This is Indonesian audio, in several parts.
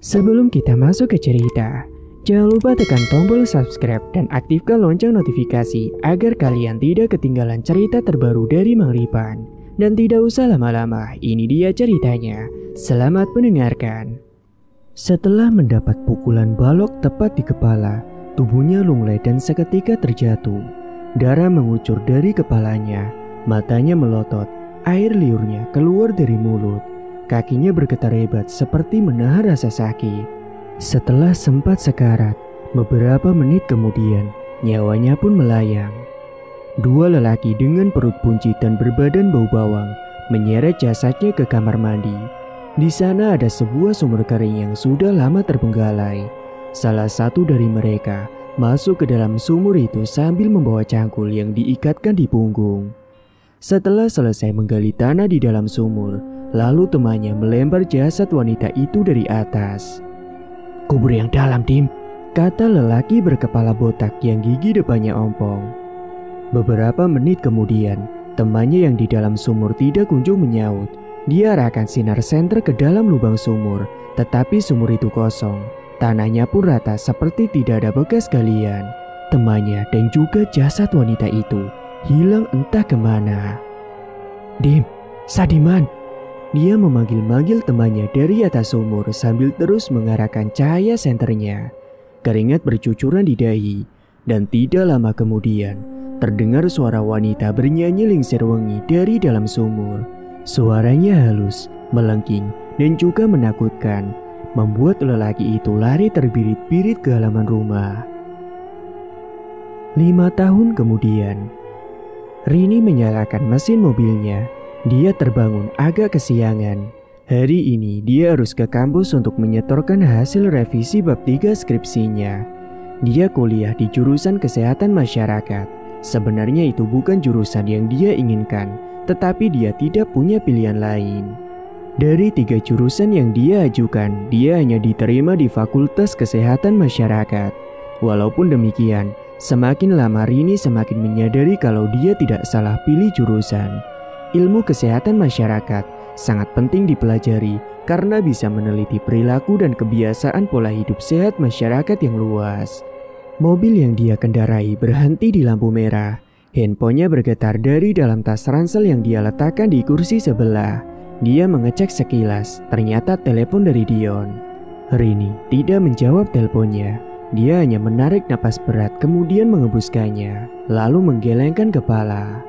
Sebelum kita masuk ke cerita, jangan lupa tekan tombol subscribe dan aktifkan lonceng notifikasi agar kalian tidak ketinggalan cerita terbaru dari Mang Ripan. Dan tidak usah lama-lama, ini dia ceritanya. Selamat mendengarkan. Setelah mendapat pukulan balok tepat di kepala, tubuhnya lunglai dan seketika terjatuh. Darah mengucur dari kepalanya, matanya melotot, air liurnya keluar dari mulut. Kakinya bergetar hebat seperti menahan rasa sakit. Setelah sempat sekarat, beberapa menit kemudian, nyawanya pun melayang. Dua lelaki dengan perut buncit dan berbadan bau bawang menyeret jasadnya ke kamar mandi. Di sana ada sebuah sumur kering yang sudah lama terbengkalai. Salah satu dari mereka masuk ke dalam sumur itu sambil membawa cangkul yang diikatkan di punggung. Setelah selesai menggali tanah di dalam sumur, lalu temannya melempar jasad wanita itu dari atas. "Kubur yang dalam, Dim," kata lelaki berkepala botak yang gigi depannya ompong. Beberapa menit kemudian, temannya yang di dalam sumur tidak kunjung menyaut. Dia arahkan sinar senter ke dalam lubang sumur, tetapi sumur itu kosong. Tanahnya pun rata seperti tidak ada bekas galian. Temannya dan juga jasad wanita itu hilang entah kemana. "Dim, Sadiman!" Dia memanggil-manggil temannya dari atas sumur sambil terus mengarahkan cahaya senternya. Keringat bercucuran di dahi, dan tidak lama kemudian terdengar suara wanita bernyanyi lingsir wengi dari dalam sumur. Suaranya halus, melengking, dan juga menakutkan, membuat lelaki itu lari terbirit-birit ke halaman rumah. 5 tahun kemudian, Rini menyalakan mesin mobilnya. Dia terbangun agak kesiangan. Hari ini dia harus ke kampus untuk menyetorkan hasil revisi bab 3 skripsinya. Dia kuliah di jurusan kesehatan masyarakat. Sebenarnya itu bukan jurusan yang dia inginkan, tetapi dia tidak punya pilihan lain. Dari 3 jurusan yang dia ajukan, dia hanya diterima di Fakultas Kesehatan Masyarakat. Walaupun demikian, semakin lama Rini semakin menyadari kalau dia tidak salah pilih jurusan. Ilmu kesehatan masyarakat sangat penting dipelajari karena bisa meneliti perilaku dan kebiasaan pola hidup sehat masyarakat yang luas. Mobil yang dia kendarai berhenti di lampu merah. Handphonenya bergetar dari dalam tas ransel yang dia letakkan di kursi sebelah. Dia mengecek sekilas, ternyata telepon dari Dion. Rini tidak menjawab teleponnya. Dia hanya menarik napas berat kemudian mengembuskannya, lalu menggelengkan kepala.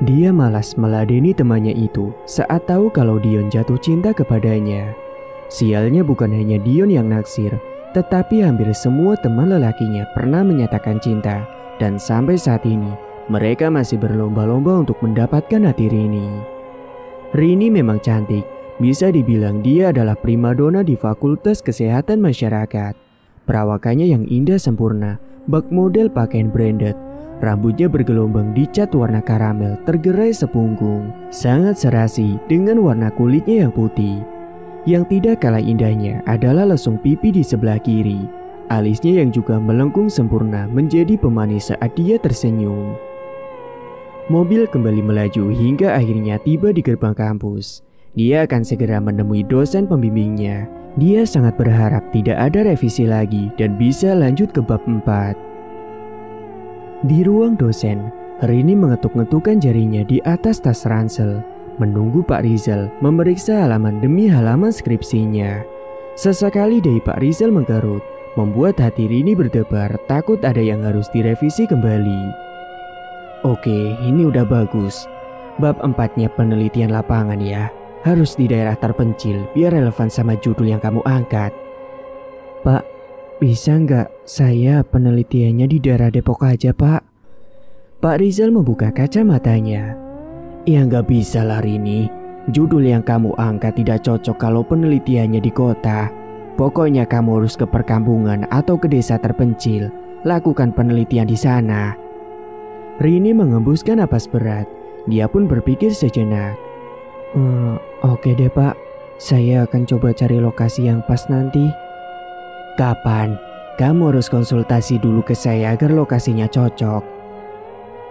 Dia malas meladeni temannya itu saat tahu kalau Dion jatuh cinta kepadanya. Sialnya bukan hanya Dion yang naksir, tetapi hampir semua teman lelakinya pernah menyatakan cinta, dan sampai saat ini mereka masih berlomba-lomba untuk mendapatkan hati Rini. Rini memang cantik, bisa dibilang dia adalah primadona di Fakultas Kesehatan Masyarakat. Perawakannya yang indah sempurna, bak model pakaian branded, rambutnya bergelombang dicat warna karamel tergerai sepunggung, sangat serasi dengan warna kulitnya yang putih. Yang tidak kalah indahnya adalah lesung pipi di sebelah kiri. Alisnya yang juga melengkung sempurna menjadi pemanis saat dia tersenyum. Mobil kembali melaju hingga akhirnya tiba di gerbang kampus. Dia akan segera menemui dosen pembimbingnya. Dia sangat berharap tidak ada revisi lagi dan bisa lanjut ke bab 4. Di ruang dosen, Rini mengetuk-ngetukkan jarinya di atas tas ransel, menunggu Pak Rizal memeriksa halaman demi halaman skripsinya. Sesekali dahi Pak Rizal mengkerut, membuat hati Rini berdebar takut ada yang harus direvisi kembali. "Oke, ini udah bagus. Bab 4-nya penelitian lapangan ya. Harus di daerah terpencil biar relevan sama judul yang kamu angkat." "Pak, bisa nggak saya penelitiannya di daerah Depok aja, Pak?" Pak Rizal membuka kacamatanya. "Ya nggak bisa lah Rini. Judul yang kamu angkat tidak cocok kalau penelitiannya di kota. Pokoknya kamu harus ke perkampungan atau ke desa terpencil. Lakukan penelitian di sana." Rini mengembuskan napas berat. Dia pun berpikir sejenak. Oke deh Pak. Saya akan coba cari lokasi yang pas nanti." "Kapan? Kamu harus konsultasi dulu ke saya agar lokasinya cocok."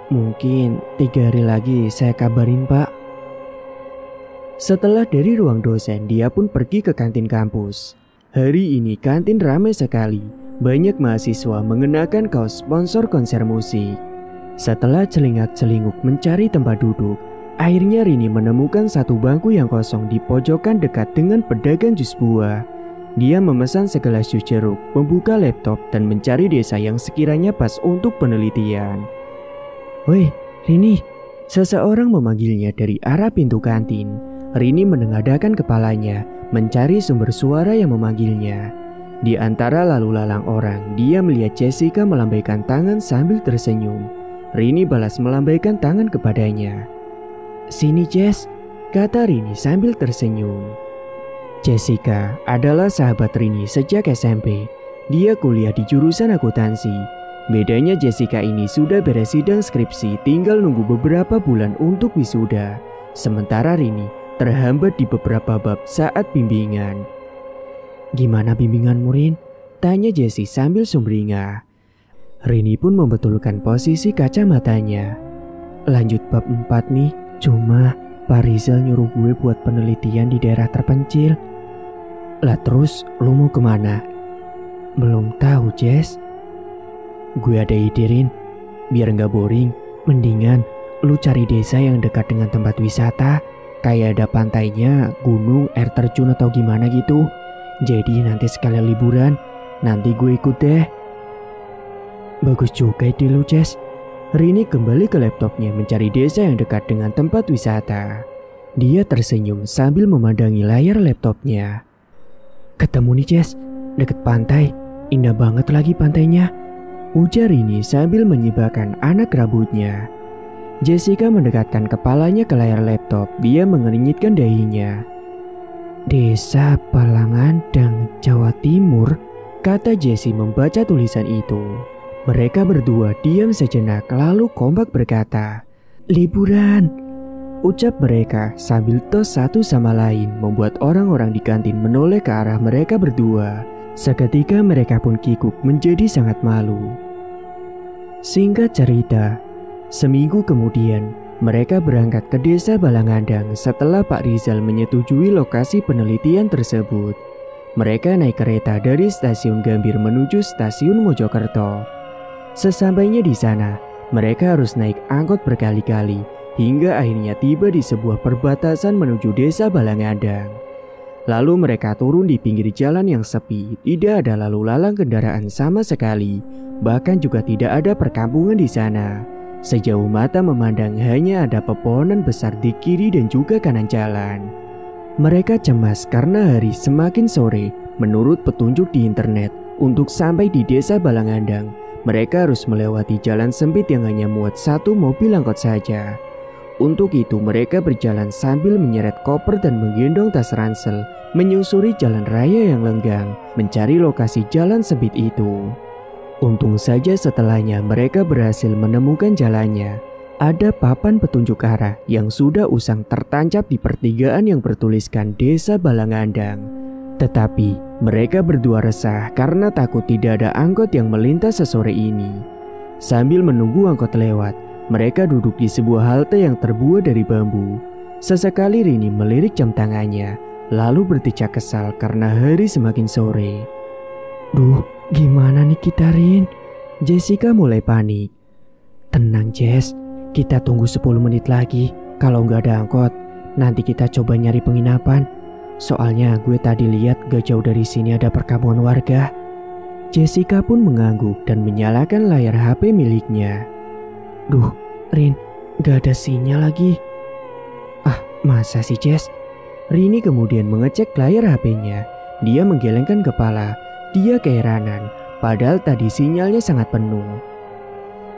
"Mungkin 3 hari lagi saya kabarin Pak." Setelah dari ruang dosen, dia pun pergi ke kantin kampus. Hari ini kantin ramai sekali. Banyak mahasiswa mengenakan kaos sponsor konser musik. Setelah celingak-celinguk mencari tempat duduk, akhirnya Rini menemukan satu bangku yang kosong di pojokan dekat dengan pedagang jus buah. Dia memesan segelas jus jeruk, membuka laptop dan mencari desa yang sekiranya pas untuk penelitian. "Woi, Rini," seseorang memanggilnya dari arah pintu kantin. Rini menengadahkan kepalanya, mencari sumber suara yang memanggilnya. Di antara lalu lalang orang, dia melihat Jessica melambaikan tangan sambil tersenyum. Rini balas melambaikan tangan kepadanya. "Sini Jess," kata Rini sambil tersenyum. Jessica adalah sahabat Rini sejak SMP. Dia kuliah di jurusan akuntansi. Bedanya Jessica ini sudah beres sidang skripsi, tinggal nunggu beberapa bulan untuk wisuda. Sementara Rini terhambat di beberapa bab saat bimbingan. "Gimana bimbinganmu, Rin?" tanya Jessie sambil sumringah. Rini pun membetulkan posisi kacamatanya. "Lanjut bab 4 nih, cuma Pak Rizal nyuruh gue buat penelitian di daerah terpencil." "Lah terus lu mau kemana?" "Belum tahu, Jess." "Gue ada ide, Rin. Biar gak boring, mendingan lu cari desa yang dekat dengan tempat wisata. Kayak ada pantainya, gunung, air terjun atau gimana gitu. Jadi nanti sekalian liburan, nanti gue ikut deh." "Bagus juga ide lu, Jess." Rini kembali ke laptopnya mencari desa yang dekat dengan tempat wisata. Dia tersenyum sambil memandangi layar laptopnya. "Ketemu nih, Jess, deket pantai. Indah banget lagi pantainya," ujar Rini sambil menyibakkan anak rambutnya. Jessica mendekatkan kepalanya ke layar laptop. Dia mengernyitkan dahinya. "Desa Palangandang, Jawa Timur," kata Jessie membaca tulisan itu. Mereka berdua diam sejenak lalu kompak berkata, "Liburan," ucap mereka sambil tos satu sama lain, membuat orang-orang di kantin menoleh ke arah mereka berdua. Seketika mereka pun kikuk menjadi sangat malu. Singkat cerita, seminggu kemudian mereka berangkat ke desa Balangandang setelah Pak Rizal menyetujui lokasi penelitian tersebut. Mereka naik kereta dari stasiun Gambir menuju stasiun Mojokerto. Sesampainya di sana, mereka harus naik angkot berkali-kali hingga akhirnya tiba di sebuah perbatasan menuju desa Balangandang. Lalu mereka turun di pinggir jalan yang sepi, tidak ada lalu lalang kendaraan sama sekali, bahkan juga tidak ada perkampungan di sana. Sejauh mata memandang hanya ada pepohonan besar di kiri dan juga kanan jalan. Mereka cemas karena hari semakin sore. Menurut petunjuk di internet, untuk sampai di desa Balangandang, mereka harus melewati jalan sempit yang hanya muat satu mobil angkot saja. Untuk itu mereka berjalan sambil menyeret koper dan menggendong tas ransel, menyusuri jalan raya yang lenggang, mencari lokasi jalan sempit itu. Untung saja setelahnya mereka berhasil menemukan jalannya. Ada papan petunjuk arah yang sudah usang tertancap di pertigaan yang bertuliskan Desa Balangandang. Tetapi mereka berdua resah karena takut tidak ada angkot yang melintas sesore ini. Sambil menunggu angkot lewat, mereka duduk di sebuah halte yang terbuat dari bambu. Sesekali Rini melirik jam tangannya, lalu berticak kesal karena hari semakin sore. "Duh, gimana nih kita, Rin?" Jessica mulai panik. "Tenang Jess, kita tunggu 10 menit lagi. Kalau nggak ada angkot, nanti kita coba nyari penginapan. Soalnya gue tadi lihat gak jauh dari sini ada perkampungan warga." Jessica pun mengangguk dan menyalakan layar HP miliknya. "Duh, Rin, gak ada sinyal lagi." "Ah, masa sih Jess?" Rini kemudian mengecek layar HP-nya. Dia menggelengkan kepala. Dia keheranan, padahal tadi sinyalnya sangat penuh.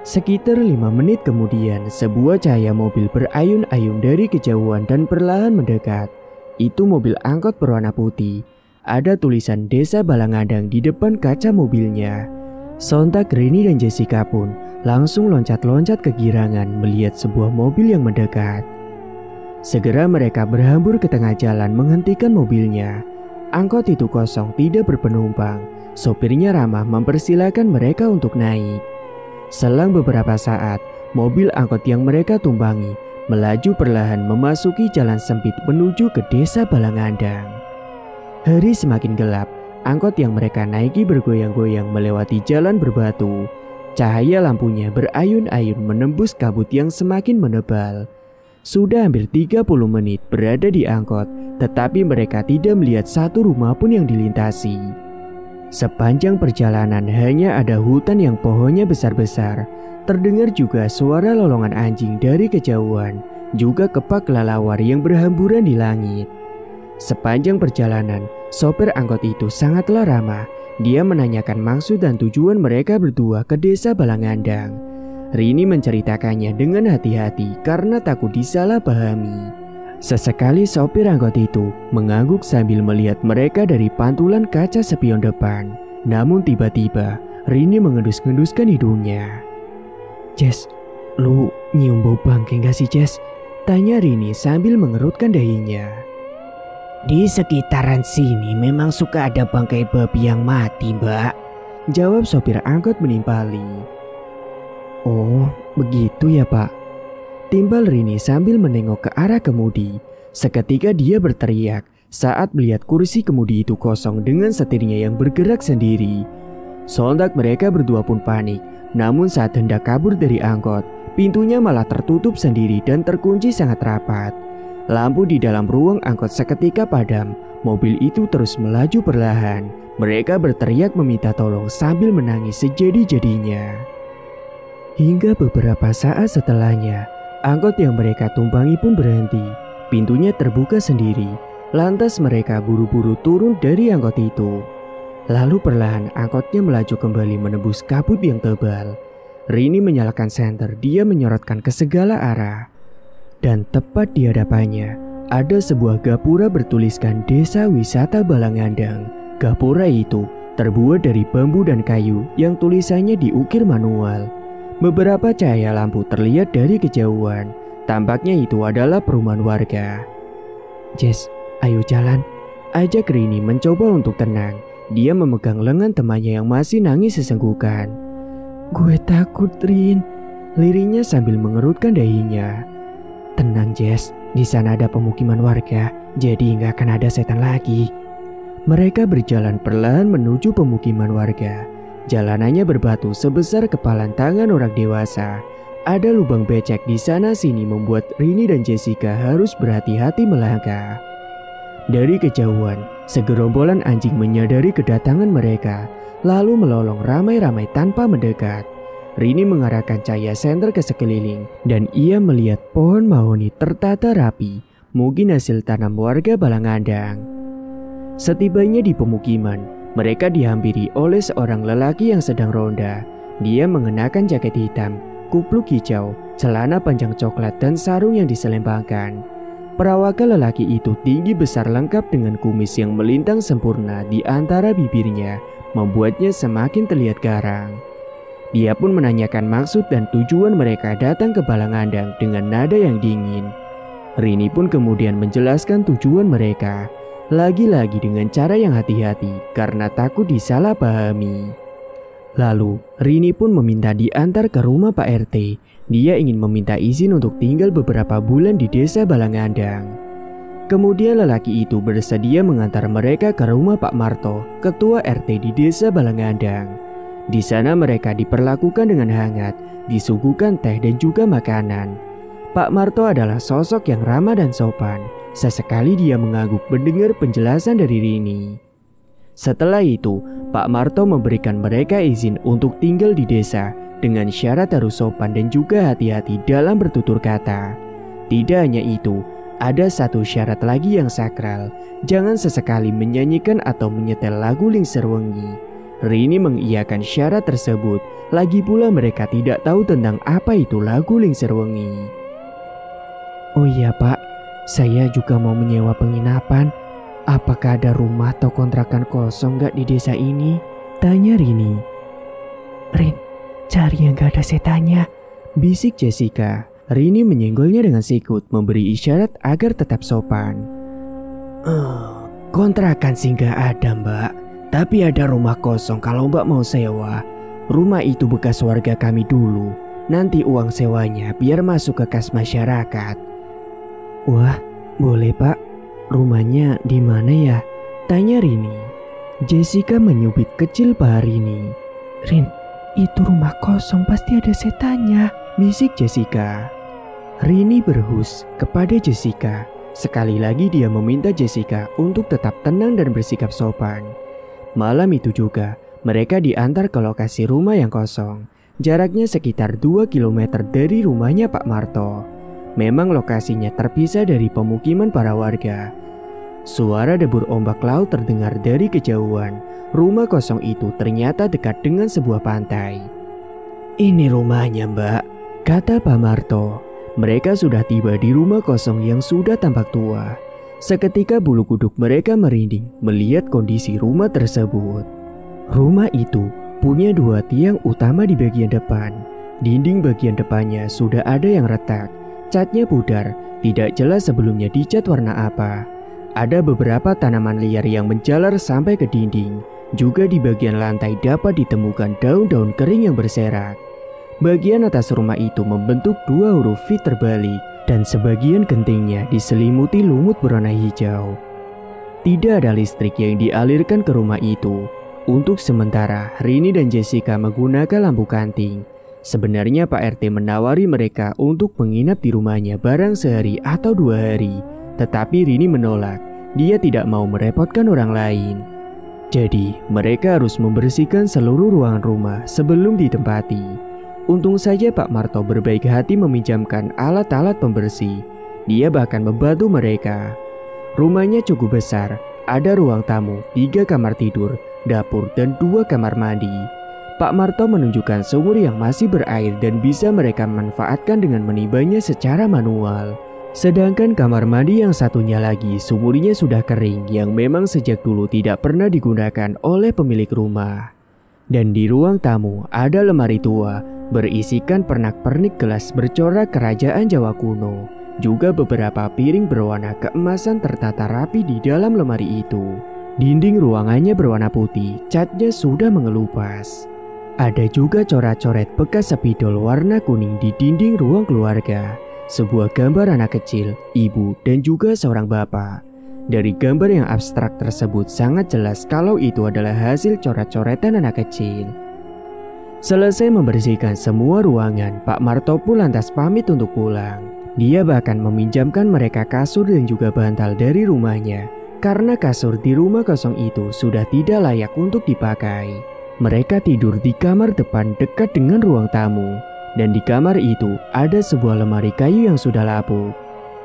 Sekitar 5 menit kemudian, sebuah cahaya mobil berayun-ayun dari kejauhan dan perlahan mendekat. Itu mobil angkot berwarna putih. Ada tulisan Desa Balangandang di depan kaca mobilnya. Sontak Rini dan Jessica pun langsung loncat-loncat kegirangan melihat sebuah mobil yang mendekat. Segera mereka berhambur ke tengah jalan menghentikan mobilnya. Angkot itu kosong, tidak berpenumpang. Sopirnya ramah mempersilahkan mereka untuk naik. Selang beberapa saat, mobil angkot yang mereka tumpangi melaju perlahan memasuki jalan sempit menuju ke Desa Balangandang. Hari semakin gelap. angkot yang mereka naiki bergoyang-goyang melewati jalan berbatu. Cahaya lampunya berayun-ayun menembus kabut yang semakin menebal. Sudah hampir 30 menit berada di angkot, tetapi mereka tidak melihat satu rumah pun yang dilintasi. Sepanjang perjalanan hanya ada hutan yang pohonnya besar-besar. Terdengar juga suara lolongan anjing dari kejauhan, juga kepak kelelawar yang berhamburan di langit. Sepanjang perjalanan, sopir angkot itu sangatlah ramah. Dia menanyakan maksud dan tujuan mereka berdua ke desa Balangandang. Rini menceritakannya dengan hati-hati karena takut disalahpahami. Sesekali sopir angkot itu mengangguk sambil melihat mereka dari pantulan kaca spion depan. Namun tiba-tiba Rini mengendus-enduskan hidungnya. "Jess, lu nyium bau bangke gak sih Jess?" tanya Rini sambil mengerutkan dahinya. "Di sekitaran sini memang suka ada bangkai babi yang mati, Mbak," jawab sopir angkot menimpali. "Oh, begitu ya Pak," timbal Rini sambil menengok ke arah kemudi. Seketika dia berteriak saat melihat kursi kemudi itu kosong dengan setirnya yang bergerak sendiri. Sontak mereka berdua pun panik, namun saat hendak kabur dari angkot, pintunya malah tertutup sendiri dan terkunci sangat rapat. Lampu di dalam ruang angkot seketika padam. Mobil itu terus melaju perlahan. Mereka berteriak meminta tolong sambil menangis sejadi-jadinya. Hingga beberapa saat setelahnya, angkot yang mereka tumpangi pun berhenti. Pintunya terbuka sendiri. Lantas mereka buru-buru turun dari angkot itu. Lalu perlahan angkotnya melaju kembali menembus kabut yang tebal. Rini menyalakan senter, dia menyorotkan ke segala arah. Dan tepat di hadapannya, ada sebuah gapura bertuliskan Desa Wisata Balangandang. Gapura itu terbuat dari bambu dan kayu yang tulisannya diukir manual. Beberapa cahaya lampu terlihat dari kejauhan. Tampaknya itu adalah perumahan warga. "Jess, ayo jalan," ajak Rini mencoba untuk tenang. Dia memegang lengan temannya yang masih nangis sesenggukan. "Gue takut, Rin," lirihnya sambil mengerutkan dahinya. "Tenang Jess, di sana ada pemukiman warga, jadi nggak akan ada setan lagi." Mereka berjalan perlahan menuju pemukiman warga. Jalanannya berbatu sebesar kepalan tangan orang dewasa. Ada lubang becek di sana sini membuat Rini dan Jessica harus berhati-hati melangkah. Dari kejauhan, segerombolan anjing menyadari kedatangan mereka, lalu melolong ramai-ramai tanpa mendekat. Rini mengarahkan cahaya senter ke sekeliling dan ia melihat pohon mahoni tertata rapi, mungkin hasil tanam warga Balangandang. Setibanya di pemukiman, mereka dihampiri oleh seorang lelaki yang sedang ronda. Dia mengenakan jaket hitam, kupluk hijau, celana panjang coklat dan sarung yang diselempangkan. Perawakan lelaki itu tinggi besar lengkap dengan kumis yang melintang sempurna di antara bibirnya, membuatnya semakin terlihat garang. Dia pun menanyakan maksud dan tujuan mereka datang ke Balangandang dengan nada yang dingin. Rini pun kemudian menjelaskan tujuan mereka, lagi-lagi dengan cara yang hati-hati karena takut disalahpahami. Lalu, Rini pun meminta diantar ke rumah Pak RT. Dia ingin meminta izin untuk tinggal beberapa bulan di desa Balangandang. Kemudian lelaki itu bersedia mengantar mereka ke rumah Pak Marto, ketua RT di desa Balangandang. Di sana mereka diperlakukan dengan hangat, disuguhkan teh dan juga makanan. Pak Marto adalah sosok yang ramah dan sopan. Sesekali dia mengangguk mendengar penjelasan dari Rini. Setelah itu, Pak Marto memberikan mereka izin untuk tinggal di desa dengan syarat harus sopan dan juga hati-hati dalam bertutur kata. Tidak hanya itu, ada satu syarat lagi yang sakral, jangan sesekali menyanyikan atau menyetel lagu Lingser Wengi. Rini mengiyakan syarat tersebut, lagi pula mereka tidak tahu tentang apa itu lagu Lingser Wengi. "Oh iya Pak, saya juga mau menyewa penginapan. Apakah ada rumah atau kontrakan kosong gak di desa ini?" tanya Rini. "Rin, cari yang gak ada setannya," bisik Jessica. Rini menyenggolnya dengan sikut, memberi isyarat agar tetap sopan. Kontrakan sih gak ada Mbak, tapi ada rumah kosong kalau Mbak mau sewa. Rumah itu bekas warga kami dulu, nanti uang sewanya biar masuk ke kas masyarakat." "Wah, boleh Pak. Rumahnya di mana ya?" tanya Rini. Jessica menyubit kecil paha Rini. "Rin, itu rumah kosong, pasti ada setannya," bisik Jessica. Rini berhus kepada Jessica. Sekali lagi dia meminta Jessica untuk tetap tenang dan bersikap sopan. Malam itu juga, mereka diantar ke lokasi rumah yang kosong. Jaraknya sekitar 2 km dari rumahnya Pak Marto. Memang lokasinya terpisah dari pemukiman para warga. Suara debur ombak laut terdengar dari kejauhan. Rumah kosong itu ternyata dekat dengan sebuah pantai. "Ini rumahnya, Mbak," kata Pak Marto. Mereka sudah tiba di rumah kosong yang sudah tampak tua. Seketika bulu kuduk mereka merinding melihat kondisi rumah tersebut. Rumah itu punya 2 tiang utama di bagian depan. Dinding bagian depannya sudah ada yang retak. Catnya pudar, tidak jelas sebelumnya dicat warna apa. Ada beberapa tanaman liar yang menjalar sampai ke dinding. Juga di bagian lantai dapat ditemukan daun-daun kering yang berserak. Bagian atas rumah itu membentuk 2 huruf V terbalik dan sebagian gentingnya diselimuti lumut berwarna hijau. Tidak ada listrik yang dialirkan ke rumah itu. Untuk sementara, Rini dan Jessica menggunakan lampu kanting. Sebenarnya Pak RT menawari mereka untuk menginap di rumahnya barang sehari atau 2 hari. Tetapi Rini menolak, dia tidak mau merepotkan orang lain. Jadi mereka harus membersihkan seluruh ruangan rumah sebelum ditempati. Untung saja Pak Marto berbaik hati meminjamkan alat-alat pembersih. Dia bahkan membantu mereka. Rumahnya cukup besar, ada ruang tamu, 3 kamar tidur, dapur dan 2 kamar mandi. Pak Marto menunjukkan sumur yang masih berair dan bisa mereka manfaatkan dengan menibanya secara manual. Sedangkan kamar mandi yang satunya lagi sumurnya sudah kering yang memang sejak dulu tidak pernah digunakan oleh pemilik rumah. Dan di ruang tamu ada lemari tua berisikan pernak-pernik gelas bercorak kerajaan Jawa kuno. Juga beberapa piring berwarna keemasan tertata rapi di dalam lemari itu. Dinding ruangannya berwarna putih, catnya sudah mengelupas. Ada juga coret-coret bekas spidol warna kuning di dinding ruang keluarga. Sebuah gambar anak kecil, ibu, dan juga seorang bapak. Dari gambar yang abstrak tersebut sangat jelas kalau itu adalah hasil coret-coretan anak kecil. Selesai membersihkan semua ruangan, Pak Marto pun lantas pamit untuk pulang. Dia bahkan meminjamkan mereka kasur dan juga bantal dari rumahnya. Karena kasur di rumah kosong itu sudah tidak layak untuk dipakai. Mereka tidur di kamar depan dekat dengan ruang tamu. Dan di kamar itu ada sebuah lemari kayu yang sudah lapuk.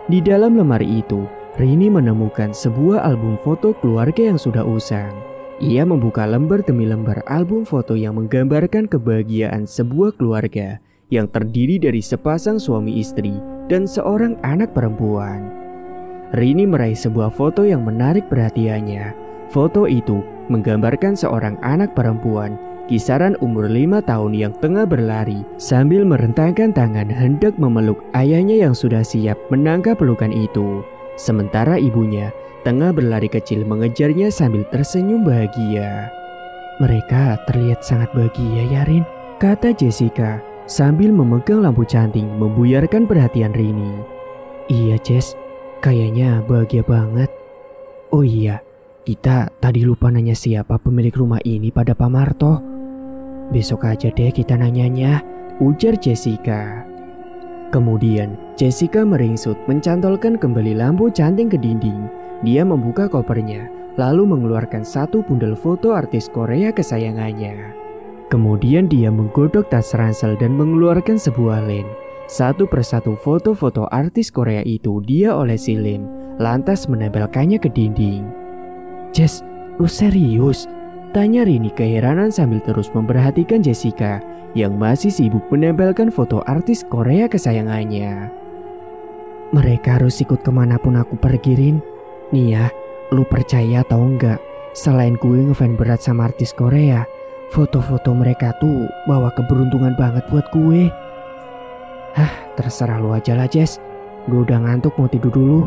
Di dalam lemari itu, Rini menemukan sebuah album foto keluarga yang sudah usang. Ia membuka lembar demi lembar album foto yang menggambarkan kebahagiaan sebuah keluarga yang terdiri dari sepasang suami istri dan seorang anak perempuan. Rini meraih sebuah foto yang menarik perhatiannya. Foto itu menggambarkan seorang anak perempuan kisaran umur 5 tahun yang tengah berlari sambil merentangkan tangan hendak memeluk ayahnya yang sudah siap menangkap pelukan itu. Sementara ibunya tengah berlari kecil mengejarnya sambil tersenyum bahagia. "Mereka terlihat sangat bahagia ya Rin," kata Jessica sambil memegang lampu canting membuyarkan perhatian Rini. "Iya Jess, kayaknya bahagia banget. Oh iya, kita tadi lupa nanya siapa pemilik rumah ini pada Pak Marto. Besok aja deh kita nanyanya," ujar Jessica. Kemudian Jessica meringsut mencantolkan kembali lampu canting ke dinding. Dia membuka kopernya, lalu mengeluarkan 1 bundel foto artis Korea kesayangannya. Kemudian dia menggodok tas ransel dan mengeluarkan sebuah lem. 1 persatu foto-foto artis Korea itu dia olesi lem, lantas menempelkannya ke dinding. "Jess, lu serius?" tanya Rini keheranan sambil terus memperhatikan Jessica yang masih sibuk menempelkan foto artis Korea kesayangannya. "Mereka harus ikut kemanapun aku pergi Rin. Nih ya, lu percaya atau enggak, selain gue ngefans berat sama artis Korea, foto-foto mereka tuh bawa keberuntungan banget buat gue." Terserah lu aja lah Jess, gue udah ngantuk mau tidur dulu."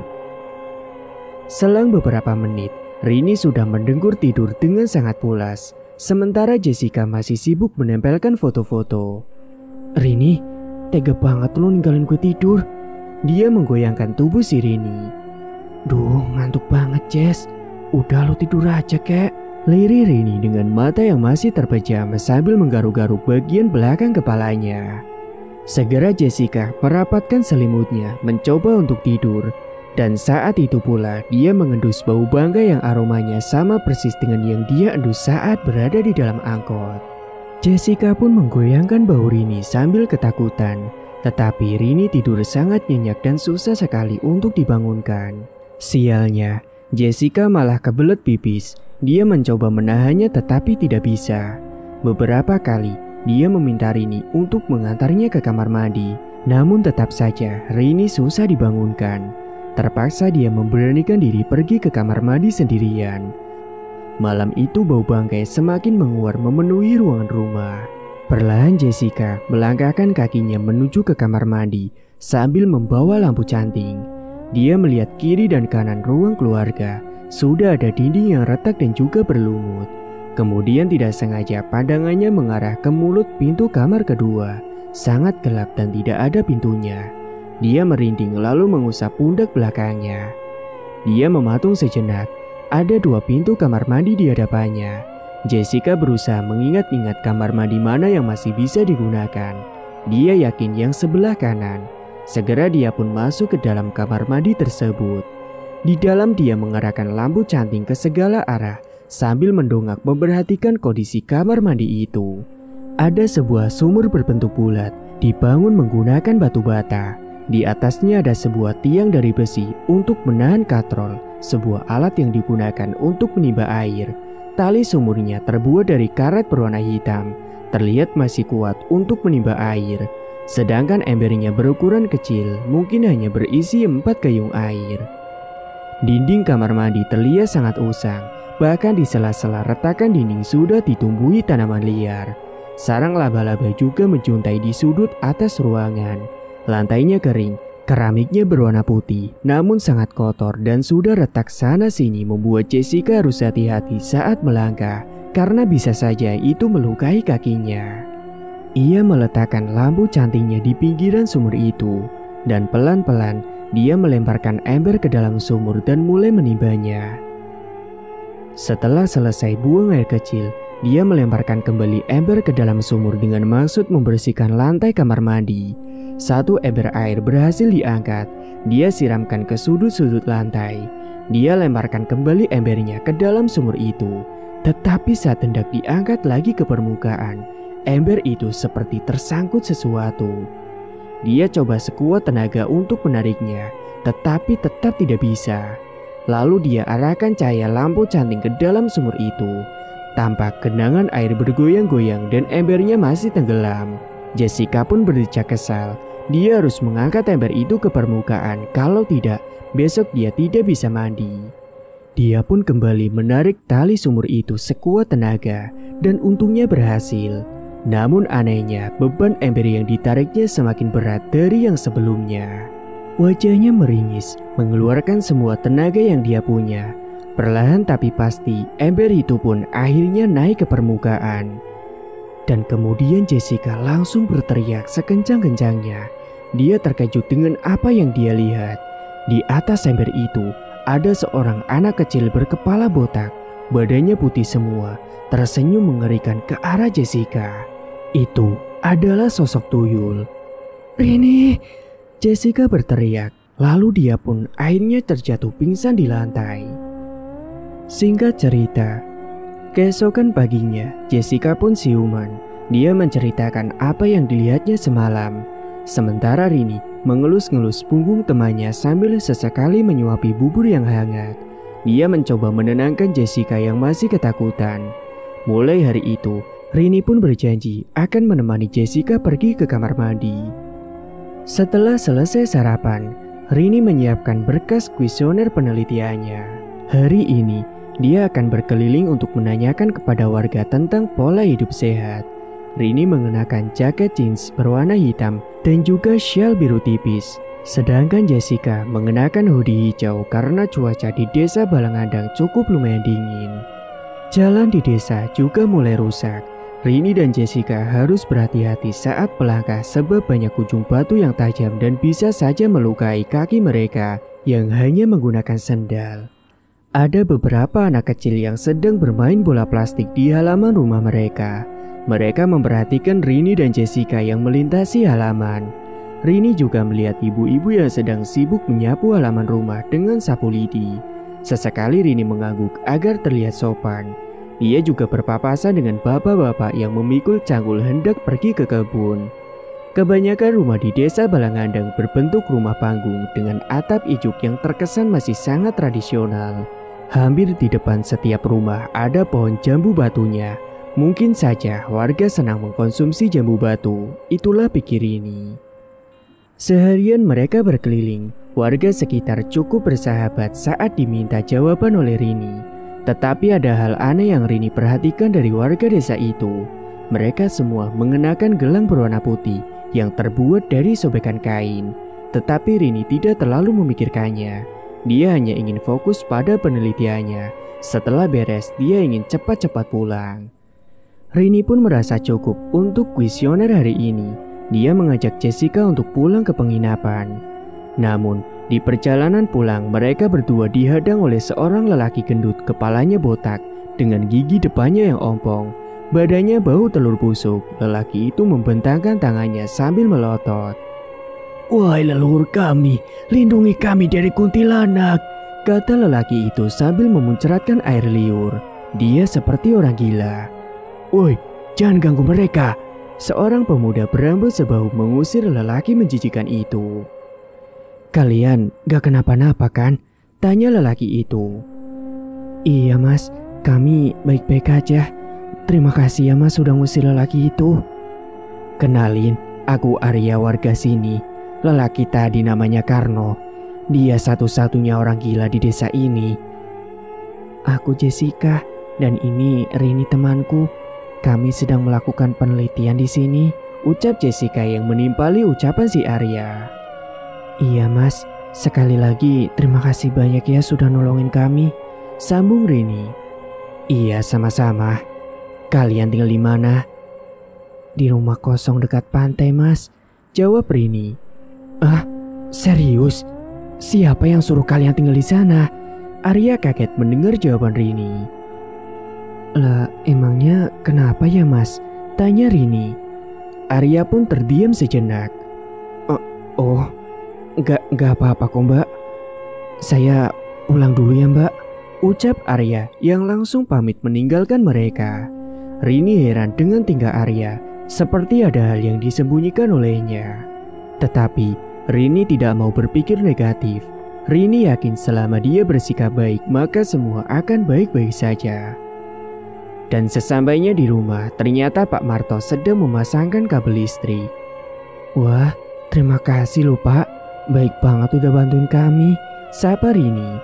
Selang beberapa menit, Rini sudah mendengkur tidur dengan sangat pulas. Sementara Jessica masih sibuk menempelkan foto-foto. "Rini, tega banget lu ninggalin gue tidur." Dia menggoyangkan tubuh si Rini. "Duh, ngantuk banget Jess. Udah lu tidur aja kek." Lirih Rini dengan mata yang masih terpejam sambil menggaruk-garuk bagian belakang kepalanya. Segera Jessica merapatkan selimutnya mencoba untuk tidur. Dan saat itu pula dia mengendus bau bangga yang aromanya sama persis dengan yang dia endus saat berada di dalam angkot. Jessica pun menggoyangkan bahu Rini sambil ketakutan. Tetapi Rini tidur sangat nyenyak dan susah sekali untuk dibangunkan. Sialnya, Jessica malah kebelet pipis. Dia mencoba menahannya tetapi tidak bisa. Beberapa kali dia meminta Rini untuk mengantarnya ke kamar mandi. Namun tetap saja Rini susah dibangunkan. Terpaksa dia memberanikan diri pergi ke kamar mandi sendirian. Malam itu bau bangkai semakin menguar memenuhi ruangan rumah. Perlahan Jessica melangkahkan kakinya menuju ke kamar mandi sambil membawa lampu canting. Dia melihat kiri dan kanan ruang keluarga. Sudah ada dinding yang retak dan juga berlumut. Kemudian tidak sengaja pandangannya mengarah ke mulut pintu kamar kedua. Sangat gelap dan tidak ada pintunya. Dia merinding lalu mengusap pundak belakangnya. Dia mematung sejenak. Ada 2 pintu kamar mandi di hadapannya. Jessica berusaha mengingat-ingat kamar mandi mana yang masih bisa digunakan. Dia yakin yang sebelah kanan. Segera dia pun masuk ke dalam kamar mandi tersebut. Di dalam dia mengarahkan lampu canting ke segala arah sambil mendongak memperhatikan kondisi kamar mandi itu. Ada sebuah sumur berbentuk bulat, dibangun menggunakan batu bata. Di atasnya ada sebuah tiang dari besi untuk menahan katrol, sebuah alat yang digunakan untuk menimba air. Tali sumurnya terbuat dari karet berwarna hitam, terlihat masih kuat untuk menimba air. Sedangkan embernya berukuran kecil, mungkin hanya berisi 4 gayung air. Dinding kamar mandi terlihat sangat usang, bahkan di sela-sela retakan dinding sudah ditumbuhi tanaman liar. Sarang laba-laba juga menjuntai di sudut atas ruangan. Lantainya kering, keramiknya berwarna putih, namun sangat kotor dan sudah retak sana-sini membuat Jessica harus hati-hati saat melangkah, karena bisa saja itu melukai kakinya. Ia meletakkan lampu cantingnya di pinggiran sumur itu, dan pelan-pelan dia melemparkan ember ke dalam sumur dan mulai menimbanya. Setelah selesai buang air kecil, dia melemparkan kembali ember ke dalam sumur dengan maksud membersihkan lantai kamar mandi. 1 ember air berhasil diangkat. Dia siramkan ke sudut-sudut lantai. Dia lemparkan kembali embernya ke dalam sumur itu. Tetapi saat hendak diangkat lagi ke permukaan, ember itu seperti tersangkut sesuatu. Dia coba sekuat tenaga untuk menariknya, tetapi tetap tidak bisa. Lalu dia arahkan cahaya lampu canting ke dalam sumur itu. Tampak genangan air bergoyang-goyang dan embernya masih tenggelam. Jessica pun berdecak kesal. Dia harus mengangkat ember itu ke permukaan, kalau tidak, besok dia tidak bisa mandi. Dia pun kembali menarik tali sumur itu sekuat tenaga, dan untungnya berhasil. Namun anehnya, beban ember yang ditariknya semakin berat dari yang sebelumnya. Wajahnya meringis, mengeluarkan semua tenaga yang dia punya. Perlahan tapi pasti, ember itu pun akhirnya naik ke permukaan. Dan kemudian Jessica langsung berteriak sekencang-kencangnya. Dia terkejut dengan apa yang dia lihat. Di atas ember itu, ada seorang anak kecil berkepala botak. Badannya putih semua, tersenyum mengerikan ke arah Jessica. Itu adalah sosok tuyul. "Rini!" Jessica berteriak, lalu dia pun akhirnya terjatuh pingsan di lantai. Singkat cerita, keesokan paginya Jessica pun siuman. Dia menceritakan apa yang dilihatnya semalam. Sementara Rini mengelus-ngelus punggung temannya sambil sesekali menyuapi bubur yang hangat. Dia mencoba menenangkan Jessica yang masih ketakutan. Mulai hari itu, Rini pun berjanji akan menemani Jessica pergi ke kamar mandi. Setelah selesai sarapan, Rini menyiapkan berkas kuesioner penelitiannya. Hari ini, dia akan berkeliling untuk menanyakan kepada warga tentang pola hidup sehat. Rini mengenakan jaket jeans berwarna hitam dan juga syal biru tipis. Sedangkan Jessica mengenakan hoodie hijau karena cuaca di desa Balangandang cukup lumayan dingin. Jalan di desa juga mulai rusak. Rini dan Jessica harus berhati-hati saat melangkah sebab banyak ujung batu yang tajam dan bisa saja melukai kaki mereka yang hanya menggunakan sendal. Ada beberapa anak kecil yang sedang bermain bola plastik di halaman rumah mereka. Mereka memperhatikan Rini dan Jessica yang melintasi halaman. Rini juga melihat ibu-ibu yang sedang sibuk menyapu halaman rumah dengan sapu lidi. Sesekali Rini mengangguk agar terlihat sopan. Ia juga berpapasan dengan bapak-bapak yang memikul cangkul hendak pergi ke kebun. Kebanyakan rumah di desa Balangandang berbentuk rumah panggung dengan atap ijuk yang terkesan masih sangat tradisional. Hampir di depan setiap rumah ada pohon jambu batunya. Mungkin saja warga senang mengkonsumsi jambu batu, itulah pikir Rini. Seharian mereka berkeliling, warga sekitar cukup bersahabat saat diminta jawaban oleh Rini. Tetapi ada hal aneh yang Rini perhatikan dari warga desa itu. Mereka semua mengenakan gelang berwarna putih yang terbuat dari sobekan kain. Tetapi Rini tidak terlalu memikirkannya. Dia hanya ingin fokus pada penelitiannya. Setelah beres, dia ingin cepat-cepat pulang. Rini pun merasa cukup untuk kuesioner hari ini. Dia mengajak Jessica untuk pulang ke penginapan. Namun, di perjalanan pulang, mereka berdua dihadang oleh seorang lelaki gendut, kepalanya botak, dengan gigi depannya yang ompong. Badannya bau telur busuk. Lelaki itu membentangkan tangannya sambil melotot. "Wahai leluhur kami, lindungi kami dari kuntilanak," kata lelaki itu sambil memuncratkan air liur. Dia seperti orang gila. "Woi, jangan ganggu mereka," seorang pemuda berambut sebahu mengusir lelaki menjijikan itu. "Kalian gak kenapa-napa kan?" tanya lelaki itu. "Iya mas, kami baik-baik aja. Terima kasih ya mas sudah ngusir lelaki itu." "Kenalin, aku Arya warga sini. Lelaki tadi namanya Karno. Dia satu-satunya orang gila di desa ini." "Aku Jessica dan ini Rini temanku. Kami sedang melakukan penelitian di sini," ucap Jessica yang menimpali ucapan si Arya. "Iya mas, sekali lagi terima kasih banyak ya sudah nolongin kami," sambung Rini. "Iya sama-sama. Kalian tinggal di mana?" "Di rumah kosong dekat pantai mas," jawab Rini. "Ah, serius? Siapa yang suruh kalian tinggal di sana?" Arya kaget mendengar jawaban Rini. "Lah, emangnya kenapa ya mas?" tanya Rini. Arya pun terdiam sejenak. Oh, enggak apa-apa kok mbak. Saya pulang dulu ya mbak," ucap Arya yang langsung pamit meninggalkan mereka. Rini heran dengan tingkah Arya, seperti ada hal yang disembunyikan olehnya. Tetapi Rini tidak mau berpikir negatif. Rini yakin selama dia bersikap baik, maka semua akan baik-baik saja. Dan sesampainya di rumah, ternyata Pak Marto sedang memasangkan kabel listrik. "Wah, terima kasih loh Pak. Baik banget udah bantuin kami," sapa Rini.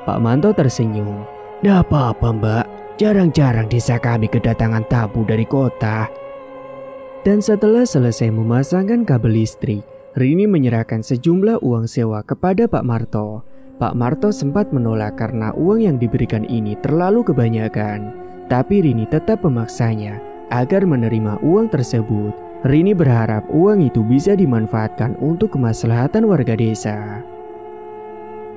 Pak Manto tersenyum. "Dah apa-apa mbak, jarang-jarang desa kami kedatangan tamu dari kota." Dan setelah selesai memasangkan kabel listrik, Rini menyerahkan sejumlah uang sewa kepada Pak Marto. Pak Marto sempat menolak karena uang yang diberikan ini terlalu kebanyakan. Tapi Rini tetap memaksanya agar menerima uang tersebut. Rini berharap uang itu bisa dimanfaatkan untuk kemaslahatan warga desa.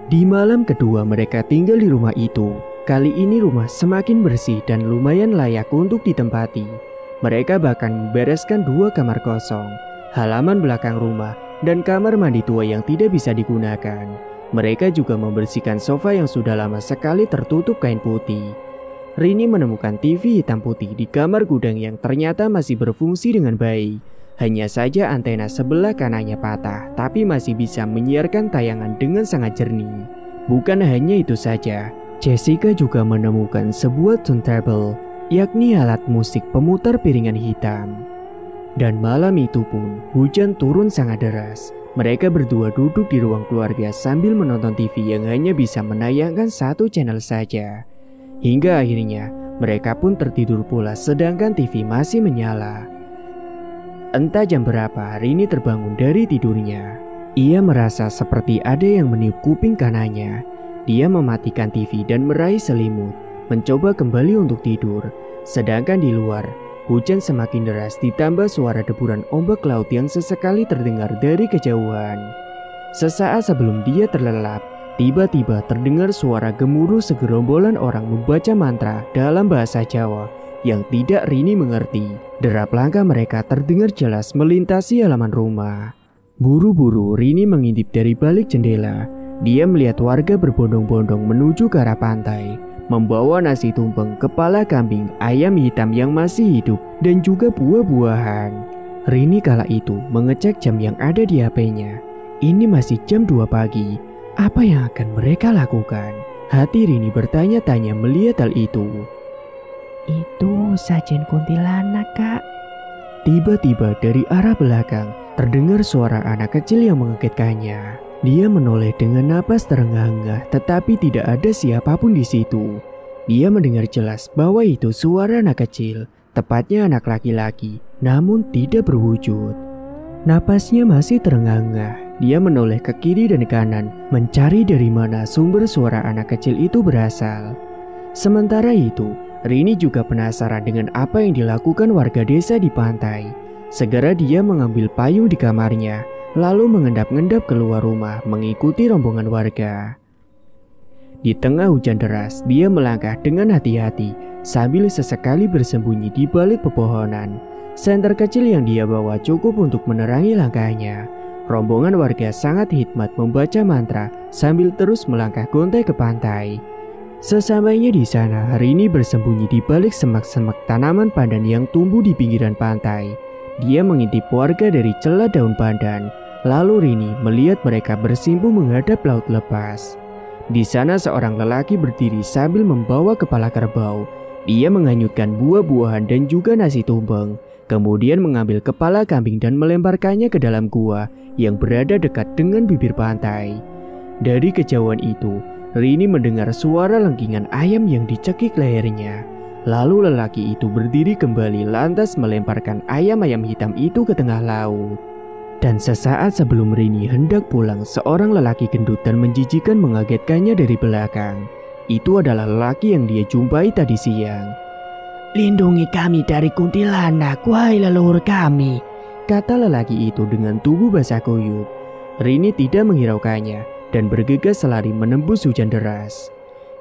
Di malam kedua mereka tinggal di rumah itu. Kali ini rumah semakin bersih dan lumayan layak untuk ditempati. Mereka bahkan membereskan 2 kamar kosong, halaman belakang rumah, dan kamar mandi tua yang tidak bisa digunakan. Mereka juga membersihkan sofa yang sudah lama sekali tertutup kain putih. Rini menemukan TV hitam putih di kamar gudang yang ternyata masih berfungsi dengan baik. Hanya saja antena sebelah kanannya patah, tapi masih bisa menyiarkan tayangan dengan sangat jernih. Bukan hanya itu saja, Jessica juga menemukan sebuah turntable, yakni alat musik pemutar piringan hitam. Dan malam itu pun hujan turun sangat deras. Mereka berdua duduk di ruang keluarga sambil menonton TV yang hanya bisa menayangkan 1 channel saja. Hingga akhirnya mereka pun tertidur pula sedangkan TV masih menyala. Entah jam berapa Rini terbangun dari tidurnya. Ia merasa seperti ada yang meniup kuping kanannya. Dia mematikan TV dan meraih selimut, mencoba kembali untuk tidur. Sedangkan di luar, hujan semakin deras ditambah suara deburan ombak laut yang sesekali terdengar dari kejauhan. Sesaat sebelum dia terlelap, tiba-tiba terdengar suara gemuruh segerombolan orang membaca mantra dalam bahasa Jawa yang tidak Rini mengerti. Derap langkah mereka terdengar jelas melintasi halaman rumah. Buru-buru Rini mengintip dari balik jendela. Dia melihat warga berbondong-bondong menuju ke arah pantai, membawa nasi tumpeng, kepala kambing, ayam hitam yang masih hidup, dan juga buah-buahan. Rini kala itu mengecek jam yang ada di HP-nya. Ini masih jam 2 pagi. Apa yang akan mereka lakukan? Hati Rini bertanya-tanya melihat hal itu. Itu sajen kuntilanak, Kak. Tiba-tiba dari arah belakang terdengar suara anak kecil yang mengagetkannya. Dia menoleh dengan napas terengah-engah, tetapi tidak ada siapapun di situ. Dia mendengar jelas bahwa itu suara anak kecil, tepatnya anak laki-laki, namun tidak berwujud. Napasnya masih terengah-engah. Dia menoleh ke kiri dan kanan, mencari dari mana sumber suara anak kecil itu berasal. Sementara itu, Rini juga penasaran dengan apa yang dilakukan warga desa di pantai. Segera dia mengambil payung di kamarnya, lalu mengendap-endap keluar rumah mengikuti rombongan warga. Di tengah hujan deras, dia melangkah dengan hati-hati sambil sesekali bersembunyi di balik pepohonan. Senter kecil yang dia bawa cukup untuk menerangi langkahnya. Rombongan warga sangat hikmat membaca mantra sambil terus melangkah gontai ke pantai. Sesampainya di sana, Rini bersembunyi di balik semak-semak tanaman pandan yang tumbuh di pinggiran pantai. Dia mengintip warga dari celah daun pandan. Lalu Rini melihat mereka bersimpuh menghadap laut lepas. Di sana seorang lelaki berdiri sambil membawa kepala kerbau. Dia menghanyutkan buah-buahan dan juga nasi tumpeng. Kemudian mengambil kepala kambing dan melemparkannya ke dalam gua yang berada dekat dengan bibir pantai. Dari kejauhan itu, Rini mendengar suara lengkingan ayam yang dicekik lehernya. Lalu lelaki itu berdiri kembali lantas melemparkan ayam-ayam hitam itu ke tengah laut. Dan sesaat sebelum Rini hendak pulang, seorang lelaki gendut dan menjijikan mengagetkannya dari belakang. Itu adalah lelaki yang dia jumpai tadi siang. "Lindungi kami dari kuntilanak, wahai leluhur kami," kata lelaki itu dengan tubuh basah kuyup. Rini tidak menghiraukannya dan bergegas selari menembus hujan deras.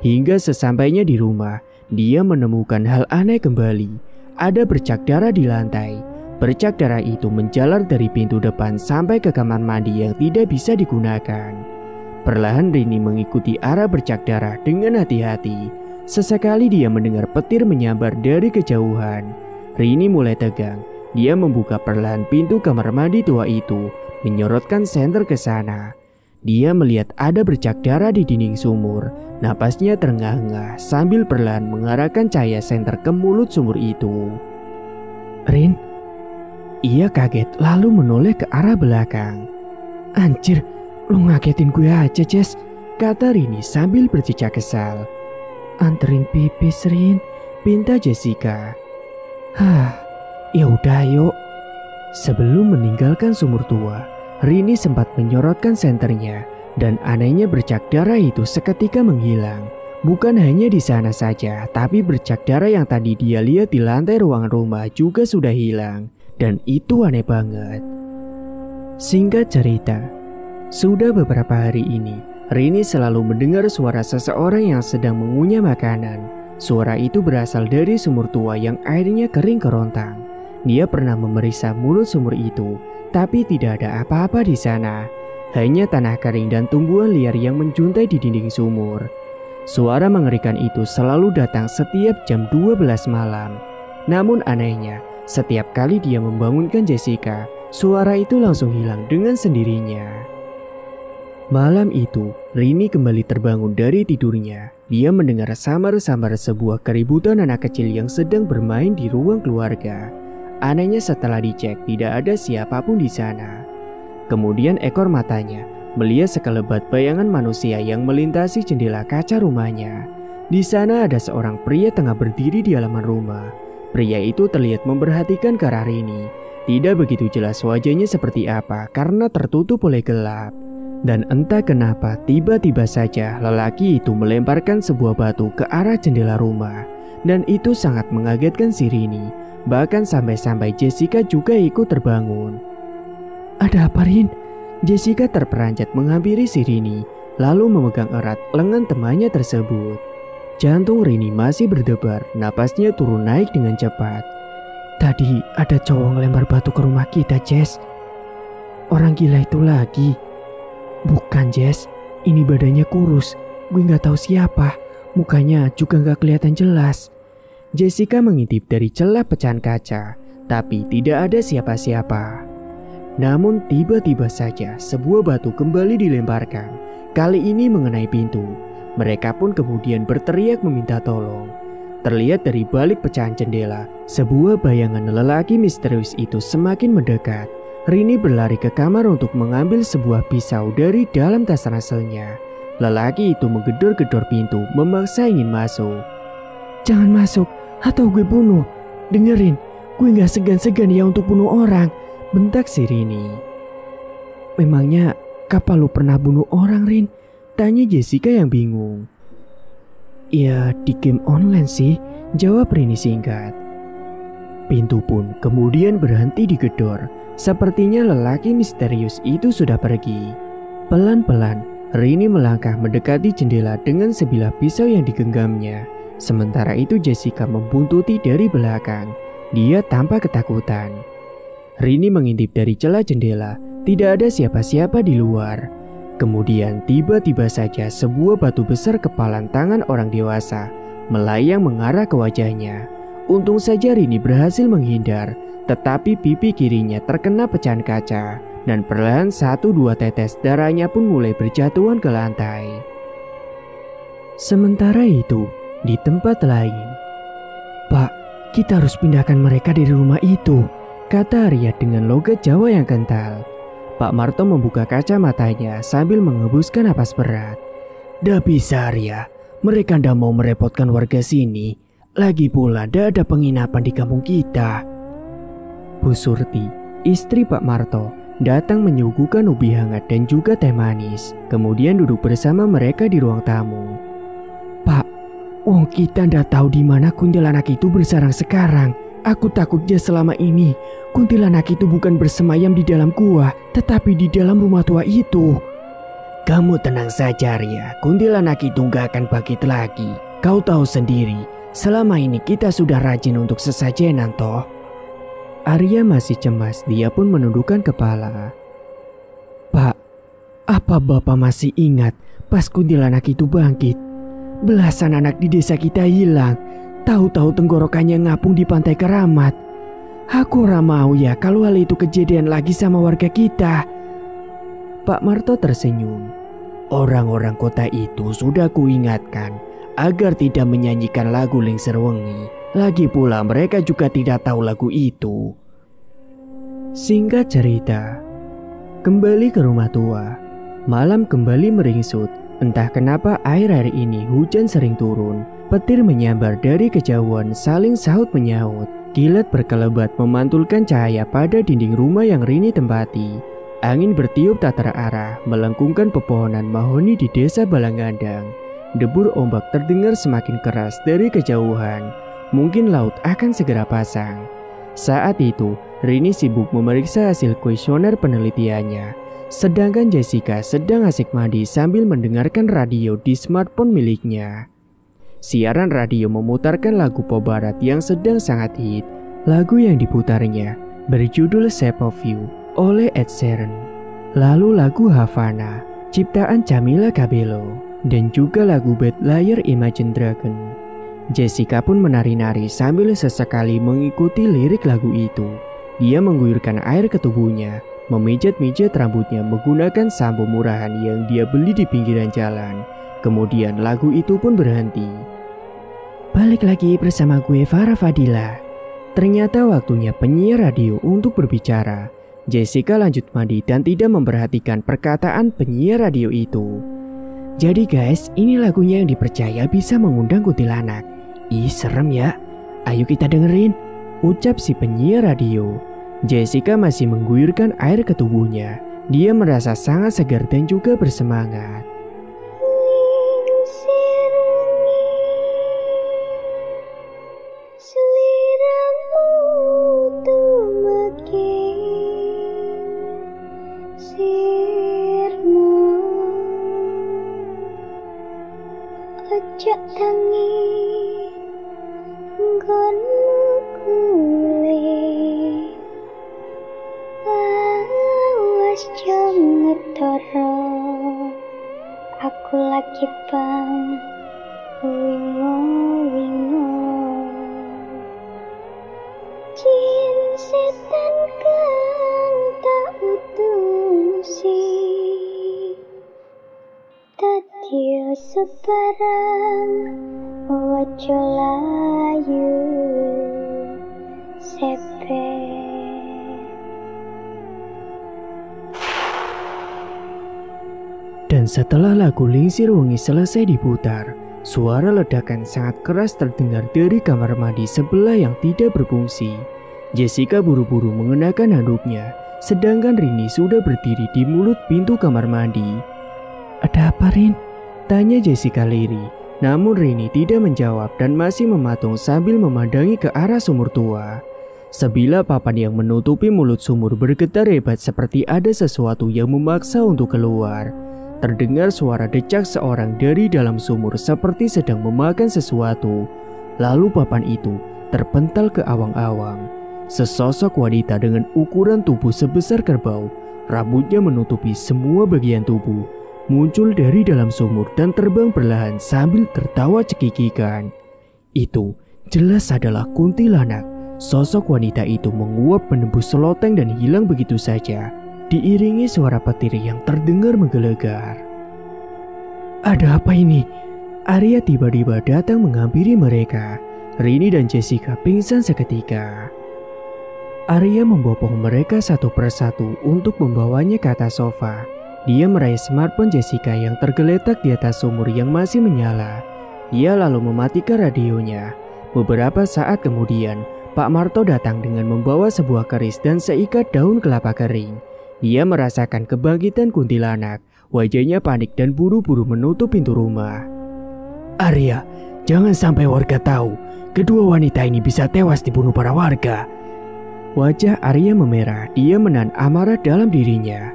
Hingga sesampainya di rumah, dia menemukan hal aneh kembali. Ada bercak darah di lantai. Bercak darah itu menjalar dari pintu depan sampai ke kamar mandi yang tidak bisa digunakan. Perlahan Rini mengikuti arah bercak darah dengan hati-hati. Sesekali dia mendengar petir menyambar dari kejauhan. Rini mulai tegang. Dia membuka perlahan pintu kamar mandi tua itu, menyorotkan senter ke sana. Dia melihat ada bercak darah di dinding sumur. Napasnya terengah-engah sambil perlahan mengarahkan cahaya senter ke mulut sumur itu. "Rin?" Ia kaget lalu menoleh ke arah belakang. "Anjir, lu ngagetin gue aja, Jess," kata Rini sambil bercicak kesal. "Anterin pipis, Rin," pinta Jessica. Ya udah yuk." Sebelum meninggalkan sumur tua, Rini sempat menyorotkan senternya dan anehnya bercak darah itu seketika menghilang. Bukan hanya di sana saja, tapi bercak darah yang tadi dia lihat di lantai ruangan rumah juga sudah hilang. Dan itu aneh banget. Singkat cerita, sudah beberapa hari ini, Rini selalu mendengar suara seseorang yang sedang mengunyah makanan. Suara itu berasal dari sumur tua yang airnya kering kerontang. Dia pernah memeriksa mulut sumur itu, tapi tidak ada apa-apa di sana. Hanya tanah kering dan tumbuhan liar yang menjuntai di dinding sumur. Suara mengerikan itu selalu datang setiap jam 12 malam. Namun anehnya, setiap kali dia membangunkan Jessica, suara itu langsung hilang dengan sendirinya. Malam itu, Rini kembali terbangun dari tidurnya. Dia mendengar samar-samar sebuah keributan anak kecil yang sedang bermain di ruang keluarga. Anehnya setelah dicek, tidak ada siapapun di sana. Kemudian ekor matanya melihat sekelebat bayangan manusia yang melintasi jendela kaca rumahnya. Di sana ada seorang pria tengah berdiri di halaman rumah. Pria itu terlihat memperhatikan ke arah Rini. Tidak begitu jelas wajahnya seperti apa karena tertutup oleh gelap. Dan entah kenapa tiba-tiba saja lelaki itu melemparkan sebuah batu ke arah jendela rumah. Dan itu sangat mengagetkan si Rini. Bahkan sampai-sampai Jessica juga ikut terbangun. "Ada apa, Rin?" Jessica terperanjat menghampiri si Rini. lalu memegang erat lengan temannya tersebut. Jantung Rini masih berdebar, napasnya turun naik dengan cepat. Tadi ada cowok ngelempar batu ke rumah kita, Jess. Orang gila itu lagi. Bukan, Jess. Ini badannya kurus. Gue gak tahu siapa. Mukanya juga gak kelihatan jelas. Jessica mengintip dari celah pecahan kaca, tapi tidak ada siapa-siapa. Namun tiba-tiba saja sebuah batu kembali dilemparkan. Kali ini mengenai pintu. Mereka pun kemudian berteriak meminta tolong. Terlihat dari balik pecahan jendela, sebuah bayangan lelaki misterius itu semakin mendekat. Rini berlari ke kamar untuk mengambil sebuah pisau dari dalam tas ranselnya. Lelaki itu menggedor-gedor pintu, memaksa ingin masuk. Jangan masuk, atau gue bunuh. Dengerin, gue gak segan-segan ya untuk bunuh orang, bentak si Rini. Memangnya kapan lu pernah bunuh orang, Rin? Tanya Jessica yang bingung. Ya di game online sih, jawab Rini singkat. Pintu pun kemudian berhenti digedor. Sepertinya lelaki misterius itu sudah pergi. Pelan-pelan Rini melangkah mendekati jendela dengan sebilah pisau yang digenggamnya. Sementara itu Jessica membuntuti dari belakang. Dia tampak ketakutan. Rini mengintip dari celah jendela. Tidak ada siapa-siapa di luar. Kemudian tiba-tiba saja sebuah batu besar kepalan tangan orang dewasa melayang mengarah ke wajahnya. Untung saja Rini berhasil menghindar, tetapi pipi kirinya terkena pecahan kaca dan perlahan 1-2 tetes darahnya pun mulai berjatuhan ke lantai. Sementara itu, di tempat lain, "Pak, kita harus pindahkan mereka dari rumah itu," kata Arya dengan logat Jawa yang kental. Pak Marto membuka kacamatanya sambil menghembuskan napas berat. "Dah bisa, Arya. Mereka ndak mau merepotkan warga sini. Lagi pula ndak ada penginapan di kampung kita." Bu Surti, istri Pak Marto, datang menyuguhkan ubi hangat dan juga teh manis. Kemudian duduk bersama mereka di ruang tamu. "Pak, wong kita ndak tahu di mana kuntilanak itu bersarang sekarang. Aku takutnya selama ini kuntilanak itu bukan bersemayam di dalam gua, tetapi di dalam rumah tua itu." "Kamu tenang saja, Arya. Kuntilanak itu gak akan bangkit lagi. Kau tahu sendiri, selama ini kita sudah rajin untuk sesajenan toh." Arya masih cemas, dia pun menundukkan kepala. "Pak, apa Bapak masih ingat pas kuntilanak itu bangkit? Belasan anak di desa kita hilang. Tahu-tahu tenggorokannya ngapung di Pantai Keramat. Aku ora mau ya kalau hal itu kejadian lagi sama warga kita." Pak Marto tersenyum. "Orang-orang kota itu sudah kuingatkan agar tidak menyanyikan lagu Lengser Wengi. Lagi pula mereka juga tidak tahu lagu itu." Singkat cerita, kembali ke rumah tua. Malam kembali meringsut. Entah kenapa akhir-akhir ini hujan sering turun. Petir menyambar dari kejauhan saling sahut menyaut. Kilat berkelebat memantulkan cahaya pada dinding rumah yang Rini tempati. Angin bertiup tak terarah melengkungkan pepohonan mahoni di desa Balanggandang. Debur ombak terdengar semakin keras dari kejauhan. Mungkin laut akan segera pasang. Saat itu, Rini sibuk memeriksa hasil kuesioner penelitiannya. Sedangkan Jessica sedang asik mandi sambil mendengarkan radio di smartphone miliknya. Siaran radio memutarkan lagu pop barat yang sedang sangat hit. Lagu yang diputarnya berjudul Shape of You oleh Ed Sheeran. Lalu lagu Havana, ciptaan Camila Cabello. Dan juga lagu Bad Liar Imagine Dragon. Jessica pun menari-nari sambil sesekali mengikuti lirik lagu itu. Dia mengguyurkan air ke tubuhnya, memijat-mijat rambutnya menggunakan sampo murahan yang dia beli di pinggiran jalan. Kemudian lagu itu pun berhenti. "Balik lagi bersama gue Farah Fadila." Ternyata waktunya penyiar radio untuk berbicara. Jessica lanjut mandi dan tidak memperhatikan perkataan penyiar radio itu. "Jadi guys, ini lagunya yang dipercaya bisa mengundang kuntilanak. Ih, serem ya. Ayo kita dengerin," ucap si penyiar radio. Jessica masih mengguyurkan air ke tubuhnya. Dia merasa sangat segar dan juga bersemangat. Cak tangi nggonmu kule, awas jangan toro, aku lagi bang wingo-wingo. Jin setan kang tak utusi, tadi sebarang wajo layu sepe. Dan setelah lagu Lingsir Wengi selesai diputar, suara ledakan sangat keras terdengar dari kamar mandi sebelah yang tidak berfungsi. Jessica buru-buru mengenakan handuknya, sedangkan Rini sudah berdiri di mulut pintu kamar mandi. "Ada apa, Rin?" tanya Jessica lirih. Namun Rini tidak menjawab dan masih mematung sambil memandangi ke arah sumur tua. Sebilah papan yang menutupi mulut sumur bergetar hebat seperti ada sesuatu yang memaksa untuk keluar. Terdengar suara decak seorang dari dalam sumur seperti sedang memakan sesuatu. Lalu papan itu terpental ke awang-awang. Sesosok wanita dengan ukuran tubuh sebesar kerbau, rambutnya menutupi semua bagian tubuh, muncul dari dalam sumur dan terbang perlahan sambil tertawa cekikikan. Itu jelas adalah kuntilanak. Sosok wanita itu menguap menembus seloteng dan hilang begitu saja, diiringi suara petir yang terdengar menggelegar. "Ada apa ini?" Arya tiba-tiba datang menghampiri mereka. Rini dan Jessica pingsan seketika. Arya membopong mereka satu persatu untuk membawanya ke atas sofa. Dia meraih smartphone Jessica yang tergeletak di atas sumur yang masih menyala. Dia lalu mematikan radionya. Beberapa saat kemudian, Pak Marto datang dengan membawa sebuah keris dan seikat daun kelapa kering. Dia merasakan kebangkitan kuntilanak. Wajahnya panik dan buru-buru menutup pintu rumah. "Arya, jangan sampai warga tahu. Kedua wanita ini bisa tewas dibunuh para warga." Wajah Arya memerah. Dia menahan amarah dalam dirinya.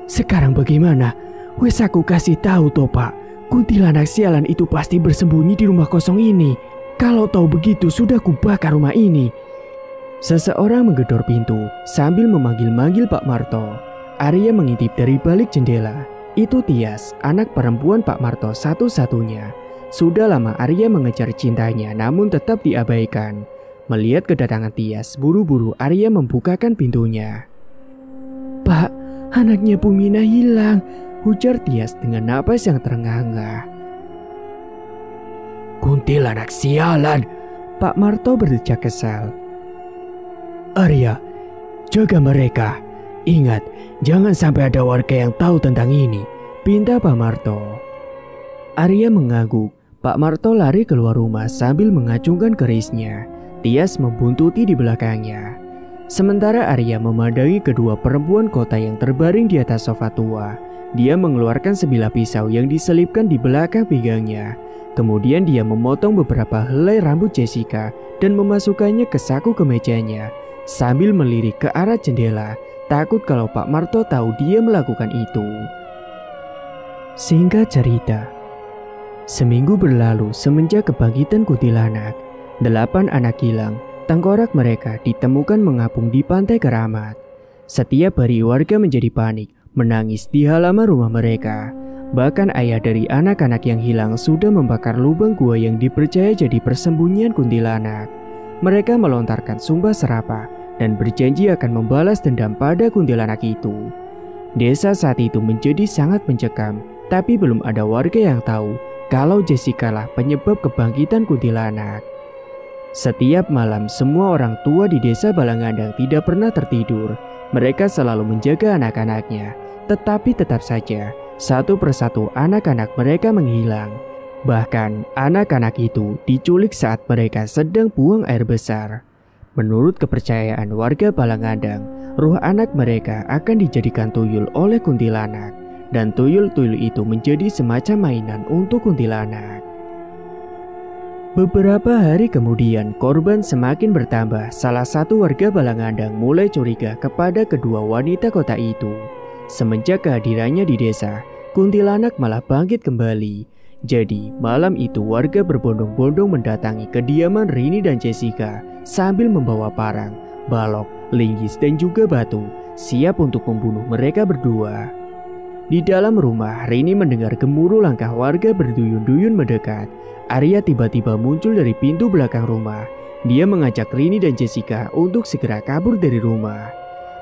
"Sekarang bagaimana? Wes aku kasih tahu toh, Pak. Kuntilanak sialan itu pasti bersembunyi di rumah kosong ini. Kalau tahu begitu sudah kubakar rumah ini." Seseorang menggedor pintu sambil memanggil-manggil Pak Marto. Arya mengintip dari balik jendela. Itu Tias, anak perempuan Pak Marto satu-satunya. Sudah lama Arya mengejar cintanya namun tetap diabaikan. Melihat kedatangan Tias, buru-buru Arya membukakan pintunya. "Pak, anaknya Bu Mina hilang," ujar Tias dengan napas yang terengah-engah. "Kuntilanak sialan," Pak Marto berdecak kesal. "Arya, jaga mereka. Ingat, jangan sampai ada warga yang tahu tentang ini," pinta Pak Marto. Arya mengangguk. Pak Marto lari keluar rumah sambil mengacungkan kerisnya. Tias membuntuti di belakangnya. Sementara Arya memandangi kedua perempuan kota yang terbaring di atas sofa tua. Dia mengeluarkan sebilah pisau yang diselipkan di belakang pinggangnya. Kemudian dia memotong beberapa helai rambut Jessica dan memasukkannya ke saku kemejanya. Sambil melirik ke arah jendela, takut kalau Pak Marto tahu dia melakukan itu. Singkat cerita, seminggu berlalu semenjak kebangkitan kuntilanak. 8 anak hilang, tengkorak mereka ditemukan mengapung di Pantai Keramat. Setiap hari warga menjadi panik, menangis di halaman rumah mereka. Bahkan ayah dari anak-anak yang hilang sudah membakar lubang gua yang dipercaya jadi persembunyian kuntilanak. Mereka melontarkan sumpah serapah dan berjanji akan membalas dendam pada kuntilanak itu. Desa saat itu menjadi sangat mencekam, tapi belum ada warga yang tahu kalau Jessica lah penyebab kebangkitan kuntilanak. Setiap malam semua orang tua di desa Balangandang tidak pernah tertidur. Mereka selalu menjaga anak-anaknya, tetapi tetap saja satu persatu anak-anak mereka menghilang. Bahkan anak-anak itu diculik saat mereka sedang buang air besar. Menurut kepercayaan warga Balangandang, ruh anak mereka akan dijadikan tuyul oleh kuntilanak, dan tuyul-tuyul itu menjadi semacam mainan untuk kuntilanak. Beberapa hari kemudian korban semakin bertambah. Salah satu warga Balangandang mulai curiga kepada kedua wanita kota itu. Semenjak kehadirannya di desa, kuntilanak malah bangkit kembali. Jadi malam itu warga berbondong-bondong mendatangi kediaman Rini dan Jessica sambil membawa parang, balok, linggis dan juga batu, siap untuk membunuh mereka berdua. Di dalam rumah, Rini mendengar gemuruh langkah warga berduyun-duyun mendekat. Arya tiba-tiba muncul dari pintu belakang rumah. Dia mengajak Rini dan Jessica untuk segera kabur dari rumah.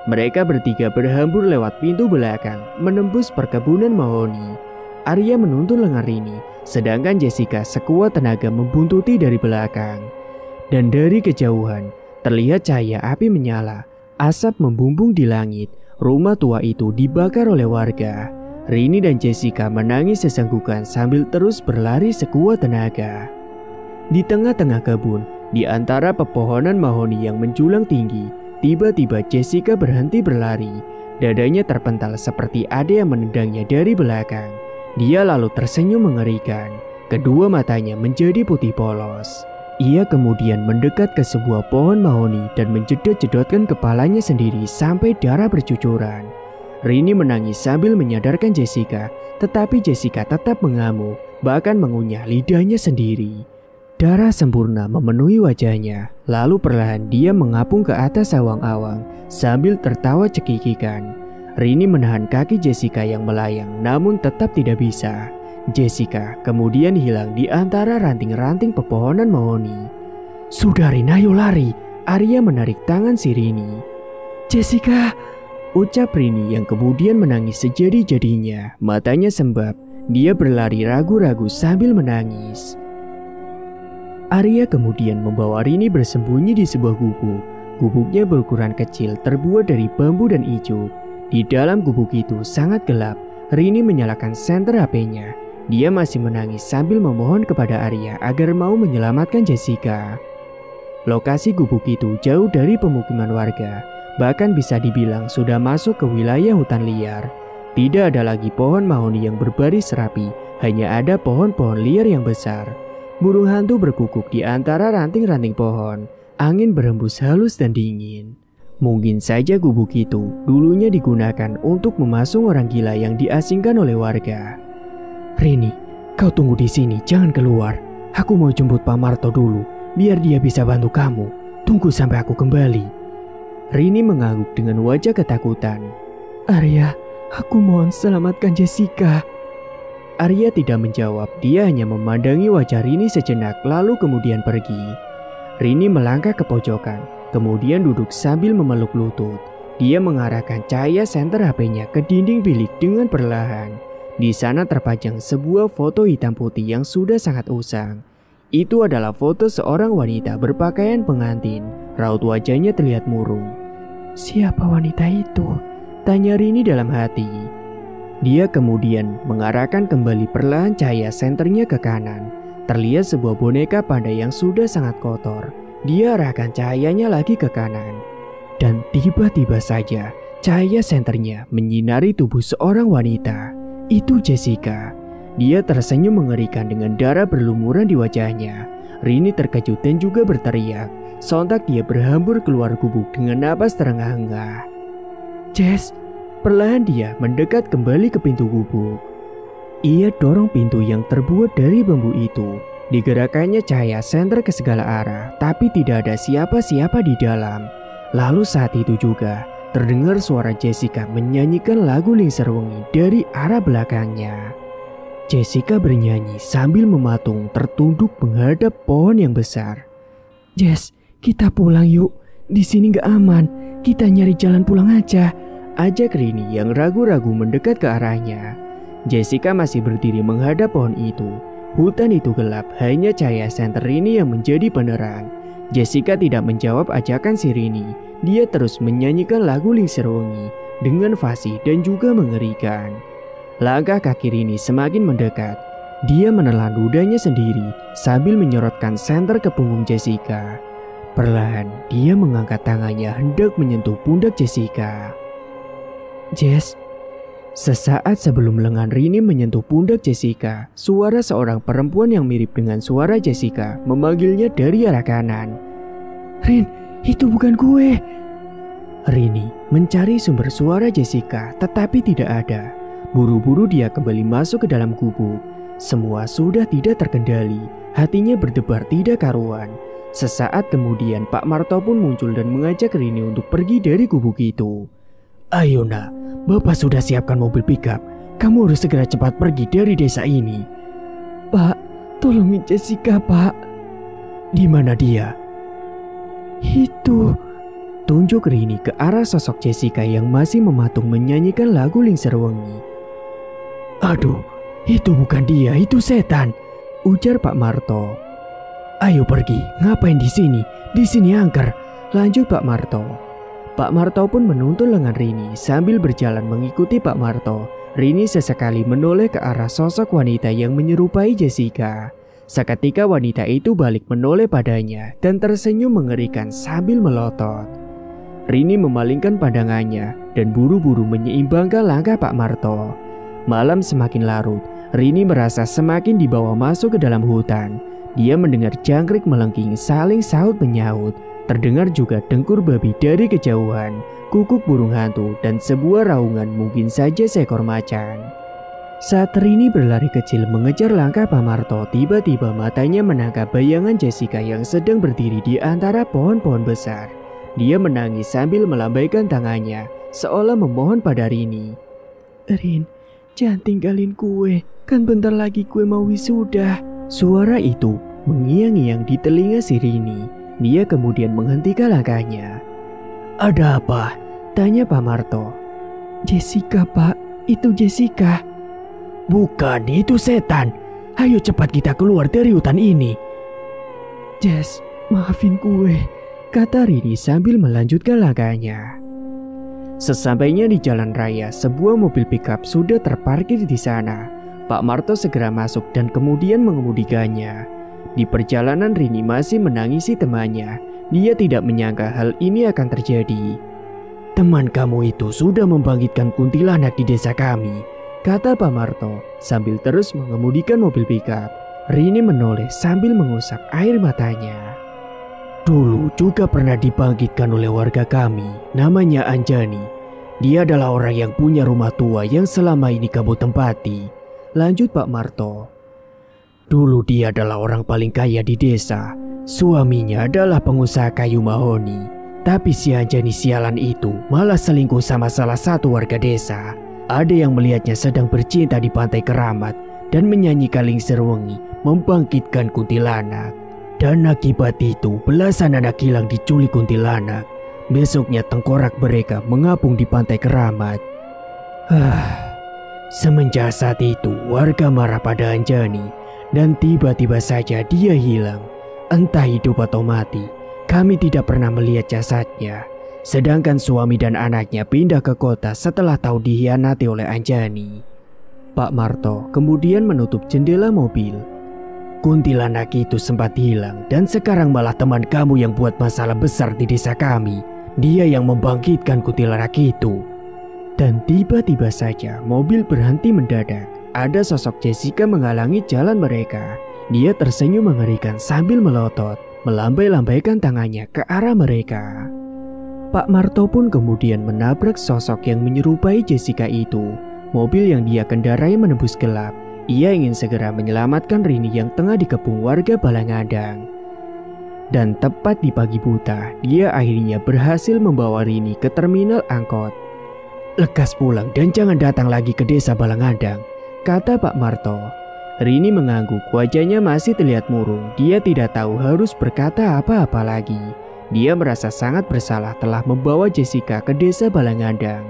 Mereka bertiga berhambur lewat pintu belakang, menembus perkebunan mahoni. Arya menuntun lengan Rini, sedangkan Jessica sekuat tenaga membuntuti dari belakang. Dan dari kejauhan, terlihat cahaya api menyala, asap membumbung di langit. Rumah tua itu dibakar oleh warga. Rini dan Jessica menangis sesenggukan sambil terus berlari sekuat tenaga. Di tengah-tengah kebun, di antara pepohonan mahoni yang menjulang tinggi, tiba-tiba Jessica berhenti berlari. Dadanya terpental seperti ada yang menendangnya dari belakang. Dia lalu tersenyum mengerikan. Kedua matanya menjadi putih polos. Ia kemudian mendekat ke sebuah pohon mahoni dan menjedot-jedotkan kepalanya sendiri sampai darah bercucuran. Rini menangis sambil menyadarkan Jessica, tetapi Jessica tetap mengamuk, bahkan mengunyah lidahnya sendiri. Darah sempurna memenuhi wajahnya, lalu perlahan dia mengapung ke atas awang-awang sambil tertawa cekikikan. Rini menahan kaki Jessica yang melayang, namun tetap tidak bisa. Jessica kemudian hilang di antara ranting-ranting pepohonan mahoni. "Sudah Rini, ayo lari!" Arya menarik tangan si Rini. "Jessica!" ucap Rini yang kemudian menangis sejadi-jadinya. Matanya sembab, dia berlari ragu-ragu sambil menangis. Arya kemudian membawa Rini bersembunyi di sebuah gubuk. Gubuknya berukuran kecil, terbuat dari bambu dan ijuk. Di dalam gubuk itu sangat gelap. Rini menyalakan senter HP-nya. Dia masih menangis sambil memohon kepada Arya agar mau menyelamatkan Jessica. Lokasi gubuk itu jauh dari pemukiman warga, bahkan bisa dibilang sudah masuk ke wilayah hutan liar. Tidak ada lagi pohon mahoni yang berbaris rapi, hanya ada pohon-pohon liar yang besar. Burung hantu berkukuk di antara ranting-ranting pohon. Angin berhembus halus dan dingin. Mungkin saja gubuk itu dulunya digunakan untuk memasung orang gila yang diasingkan oleh warga. "Rini, kau tunggu di sini, jangan keluar. Aku mau jemput Pak Marto dulu, biar dia bisa bantu kamu. Tunggu sampai aku kembali." Rini mengangguk dengan wajah ketakutan. "Arya, aku mohon selamatkan Jessica." Arya tidak menjawab, dia hanya memandangi wajah Rini sejenak lalu kemudian pergi. Rini melangkah ke pojokan, kemudian duduk sambil memeluk lutut. Dia mengarahkan cahaya senter HP-nya ke dinding bilik dengan perlahan. Di sana terpajang sebuah foto hitam putih yang sudah sangat usang. Itu adalah foto seorang wanita berpakaian pengantin. Raut wajahnya terlihat murung. "Siapa wanita itu?" tanya Rini dalam hati. Dia kemudian mengarahkan kembali perlahan cahaya senternya ke kanan. Terlihat sebuah boneka pandai yang sudah sangat kotor. Dia arahkan cahayanya lagi ke kanan. Dan tiba-tiba saja cahaya senternya menyinari tubuh seorang wanita. Itu Jessica. Dia tersenyum mengerikan dengan darah berlumuran di wajahnya. Rini terkejut dan juga berteriak. Sontak dia berhambur keluar gubuk dengan napas terengah-engah. "Jess!" Perlahan dia mendekat kembali ke pintu gubuk. Ia dorong pintu yang terbuat dari bambu itu. Digerakkannya cahaya senter ke segala arah, tapi tidak ada siapa-siapa di dalam. Lalu saat itu juga terdengar suara Jessica menyanyikan lagu Lingser Wengi dari arah belakangnya. Jessica bernyanyi sambil mematung tertunduk menghadap pohon yang besar. "Jess, kita pulang yuk. Di sini gak aman. Kita nyari jalan pulang aja," ajak Rini yang ragu-ragu mendekat ke arahnya. Jessica masih berdiri menghadap pohon itu. Hutan itu gelap, hanya cahaya senter Rini yang menjadi penerang. Jessica tidak menjawab ajakan si Rini. Dia terus menyanyikan lagu Lingser Wengi dengan fasih dan juga mengerikan. Langkah kaki Rini semakin mendekat. Dia menelan ludahnya sendiri sambil menyorotkan senter ke punggung Jessica. Perlahan, dia mengangkat tangannya hendak menyentuh pundak Jessica. "Jess." Sesaat sebelum lengan Rini menyentuh pundak Jessica, suara seorang perempuan yang mirip dengan suara Jessica memanggilnya dari arah kanan. "Rin, itu bukan gue." Rini mencari sumber suara Jessica tetapi tidak ada. Buru-buru dia kembali masuk ke dalam gubuk. Semua sudah tidak terkendali, hatinya berdebar tidak karuan. Sesaat kemudian Pak Marto pun muncul dan mengajak Rini untuk pergi dari gubuk itu. Ayo nak, Bapak sudah siapkan mobil pickup. Kamu harus segera cepat pergi dari desa ini. Pak, tolongin Jessica, Pak. Di mana dia? Itu. Tunjuk Rini ke arah sosok Jessica yang masih mematung menyanyikan lagu Lingser Wengi. Aduh, itu bukan dia, itu setan, ujar Pak Marto. Ayo pergi, ngapain di sini? Di sini angker, lanjut Pak Marto. Pak Marto pun menuntun lengan Rini sambil berjalan mengikuti Pak Marto. Rini sesekali menoleh ke arah sosok wanita yang menyerupai Jessica. Seketika wanita itu balik menoleh padanya dan tersenyum mengerikan sambil melotot. Rini memalingkan pandangannya dan buru-buru menyeimbangkan langkah Pak Marto. Malam semakin larut, Rini merasa semakin dibawa masuk ke dalam hutan. Dia mendengar jangkrik melengking saling sahut menyaut. Terdengar juga dengkur babi dari kejauhan, kukuk burung hantu, dan sebuah raungan mungkin saja seekor macan. Saat Rini berlari kecil mengejar langkah Pak Marto, tiba-tiba matanya menangkap bayangan Jessica yang sedang berdiri di antara pohon-pohon besar. Dia menangis sambil melambaikan tangannya, seolah memohon pada Rini. Rin, jangan tinggalin kue, kan bentar lagi kue mau wisuda. Suara itu mengiang-ngiang di telinga si Rini. Dia kemudian menghentikan langkahnya. Ada apa? Tanya Pak Marto. Jessica, Pak, itu Jessica. Bukan, itu setan. Ayo cepat kita keluar dari hutan ini. Jess, maafin kue, kata Rini sambil melanjutkan langkahnya. Sesampainya di jalan raya, sebuah mobil pickup sudah terparkir di sana. Pak Marto segera masuk dan kemudian mengemudikannya. Di perjalanan Rini masih menangisi temannya. Dia tidak menyangka hal ini akan terjadi. Teman kamu itu sudah membangkitkan kuntilanak di desa kami, kata Pak Marto sambil terus mengemudikan mobil pickup. Rini menoleh sambil mengusap air matanya. Dulu juga pernah dibangkitkan oleh warga kami, namanya Anjani. Dia adalah orang yang punya rumah tua yang selama ini kamu tempati, lanjut Pak Marto. Dulu dia adalah orang paling kaya di desa. Suaminya adalah pengusaha kayu mahoni. Tapi si Anjani sialan itu malah selingkuh sama salah satu warga desa. Ada yang melihatnya sedang bercinta di pantai Keramat dan menyanyikan Lingser Wengi membangkitkan kuntilanak. Dan akibat itu belasan anak hilang diculik kuntilanak. Besoknya tengkorak mereka mengapung di pantai Keramat. Semenjak saat itu warga marah pada Anjani dan tiba-tiba saja dia hilang. Entah hidup atau mati, kami tidak pernah melihat jasadnya. Sedangkan suami dan anaknya pindah ke kota setelah tahu dikhianati oleh Anjani. Pak Marto kemudian menutup jendela mobil. Kuntilanak itu sempat hilang dan sekarang malah teman kamu yang buat masalah besar di desa kami. Dia yang membangkitkan kuntilanak itu. Dan tiba-tiba saja mobil berhenti mendadak. Ada sosok Jessica menghalangi jalan mereka. Dia tersenyum mengerikan sambil melotot, melambai-lambaikan tangannya ke arah mereka. Pak Marto pun kemudian menabrak sosok yang menyerupai Jessica itu. Mobil yang dia kendarai menembus gelap. Ia ingin segera menyelamatkan Rini yang tengah dikepung warga Balangandang. Dan tepat di pagi buta, dia akhirnya berhasil membawa Rini ke terminal angkot. Lekas pulang dan jangan datang lagi ke desa Balangandang, kata Pak Marto. Rini mengangguk, wajahnya masih terlihat murung. Dia tidak tahu harus berkata apa-apa lagi. Dia merasa sangat bersalah telah membawa Jessica ke desa Balangandang.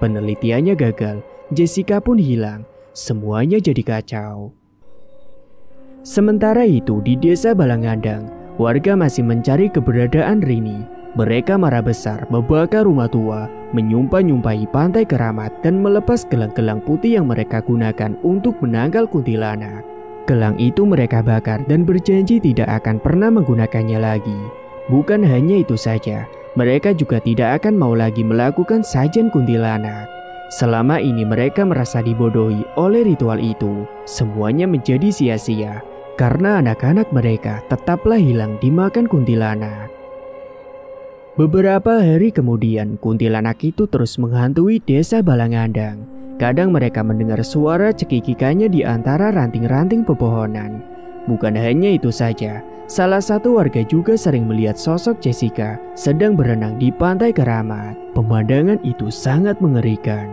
Penelitiannya gagal, Jessica pun hilang. Semuanya jadi kacau. Sementara itu di desa Balangandang, warga masih mencari keberadaan Rini. Mereka marah besar, membakar rumah tua, menyumpah-nyumpahi pantai Keramat dan melepas gelang-gelang putih yang mereka gunakan untuk menangkal kuntilanak. Gelang itu mereka bakar dan berjanji tidak akan pernah menggunakannya lagi. Bukan hanya itu saja, mereka juga tidak akan mau lagi melakukan sajian kuntilanak. Selama ini mereka merasa dibodohi oleh ritual itu. Semuanya menjadi sia-sia karena anak-anak mereka tetaplah hilang dimakan kuntilanak. Beberapa hari kemudian, kuntilanak itu terus menghantui desa Balangandang. Kadang mereka mendengar suara cekikikannya di antara ranting-ranting pepohonan. Bukan hanya itu saja, salah satu warga juga sering melihat sosok Jessica sedang berenang di pantai Keramat. Pemandangan itu sangat mengerikan.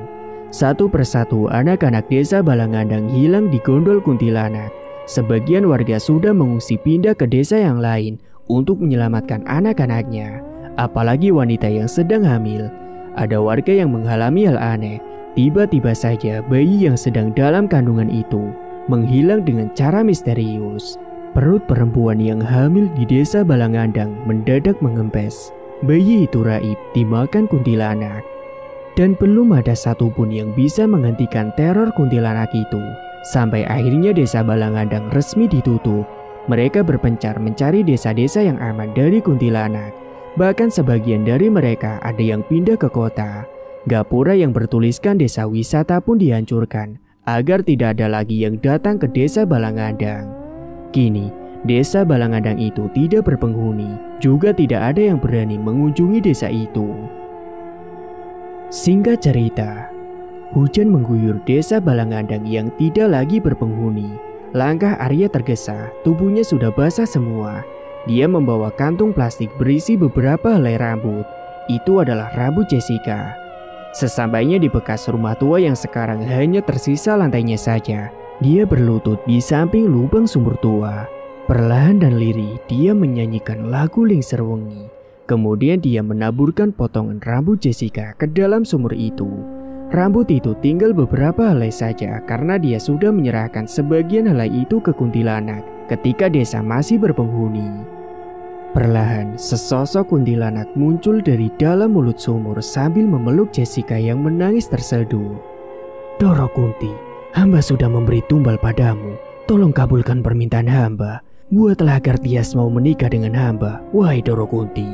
Satu persatu anak-anak desa Balangandang hilang di gondol kuntilanak. Sebagian warga sudah mengungsi pindah ke desa yang lain untuk menyelamatkan anak-anaknya, apalagi wanita yang sedang hamil. Ada warga yang mengalami hal aneh. Tiba-tiba saja bayi yang sedang dalam kandungan itu menghilang dengan cara misterius. Perut perempuan yang hamil di desa Balangandang mendadak mengempes. Bayi itu raib dimakan kuntilanak. Dan belum ada satupun yang bisa menghentikan teror kuntilanak itu. Sampai akhirnya desa Balangandang resmi ditutup. Mereka berpencar mencari desa-desa yang aman dari kuntilanak. Bahkan sebagian dari mereka ada yang pindah ke kota. Gapura yang bertuliskan desa wisata pun dihancurkan agar tidak ada lagi yang datang ke desa Balangandang. Kini, desa Balangandang itu tidak berpenghuni, juga tidak ada yang berani mengunjungi desa itu. Singkat cerita, hujan mengguyur desa Balangandang yang tidak lagi berpenghuni. Langkah Arya tergesa, tubuhnya sudah basah semua. Dia membawa kantung plastik berisi beberapa helai rambut. Itu adalah rambut Jessica. Sesampainya di bekas rumah tua yang sekarang hanya tersisa lantainya saja, dia berlutut di samping lubang sumur tua. Perlahan dan lirih dia menyanyikan lagu Lingser Wengi. Kemudian dia menaburkan potongan rambut Jessica ke dalam sumur itu. Rambut itu tinggal beberapa helai saja karena dia sudah menyerahkan sebagian helai itu ke kuntilanak ketika desa masih berpenghuni. Perlahan, sesosok kuntilanak muncul dari dalam mulut sumur sambil memeluk Jessica yang menangis terseduh. Doro Kunti, hamba sudah memberi tumbal padamu. Tolong kabulkan permintaan hamba. Buatlah agar Tias mau menikah dengan hamba, wahai Doro Kunti.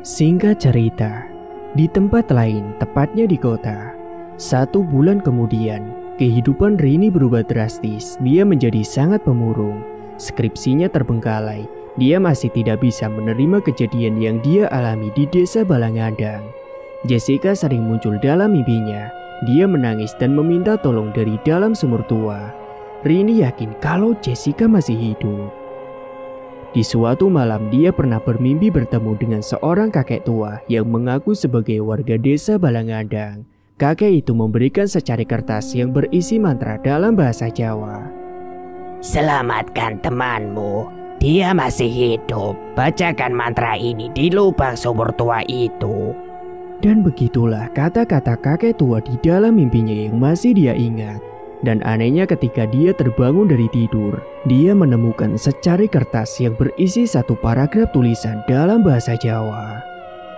Singkat cerita, di tempat lain, tepatnya di kota. 1 bulan kemudian, kehidupan Rini berubah drastis. Dia menjadi sangat pemurung. Skripsinya terbengkalai. Dia masih tidak bisa menerima kejadian yang dia alami di desa Balangandang. Jessica sering muncul dalam mimpinya. Dia menangis dan meminta tolong dari dalam sumur tua. Rini yakin kalau Jessica masih hidup. Di suatu malam dia pernah bermimpi bertemu dengan seorang kakek tua yang mengaku sebagai warga desa Balangandang. Kakek itu memberikan secari kertas yang berisi mantra dalam bahasa Jawa. Selamatkan temanmu. Dia masih hidup. Bacakan mantra ini di lubang sumur tua itu. Dan begitulah kata-kata kakek tua di dalam mimpinya yang masih dia ingat. Dan anehnya ketika dia terbangun dari tidur, dia menemukan secari kertas yang berisi 1 paragraf tulisan dalam bahasa Jawa.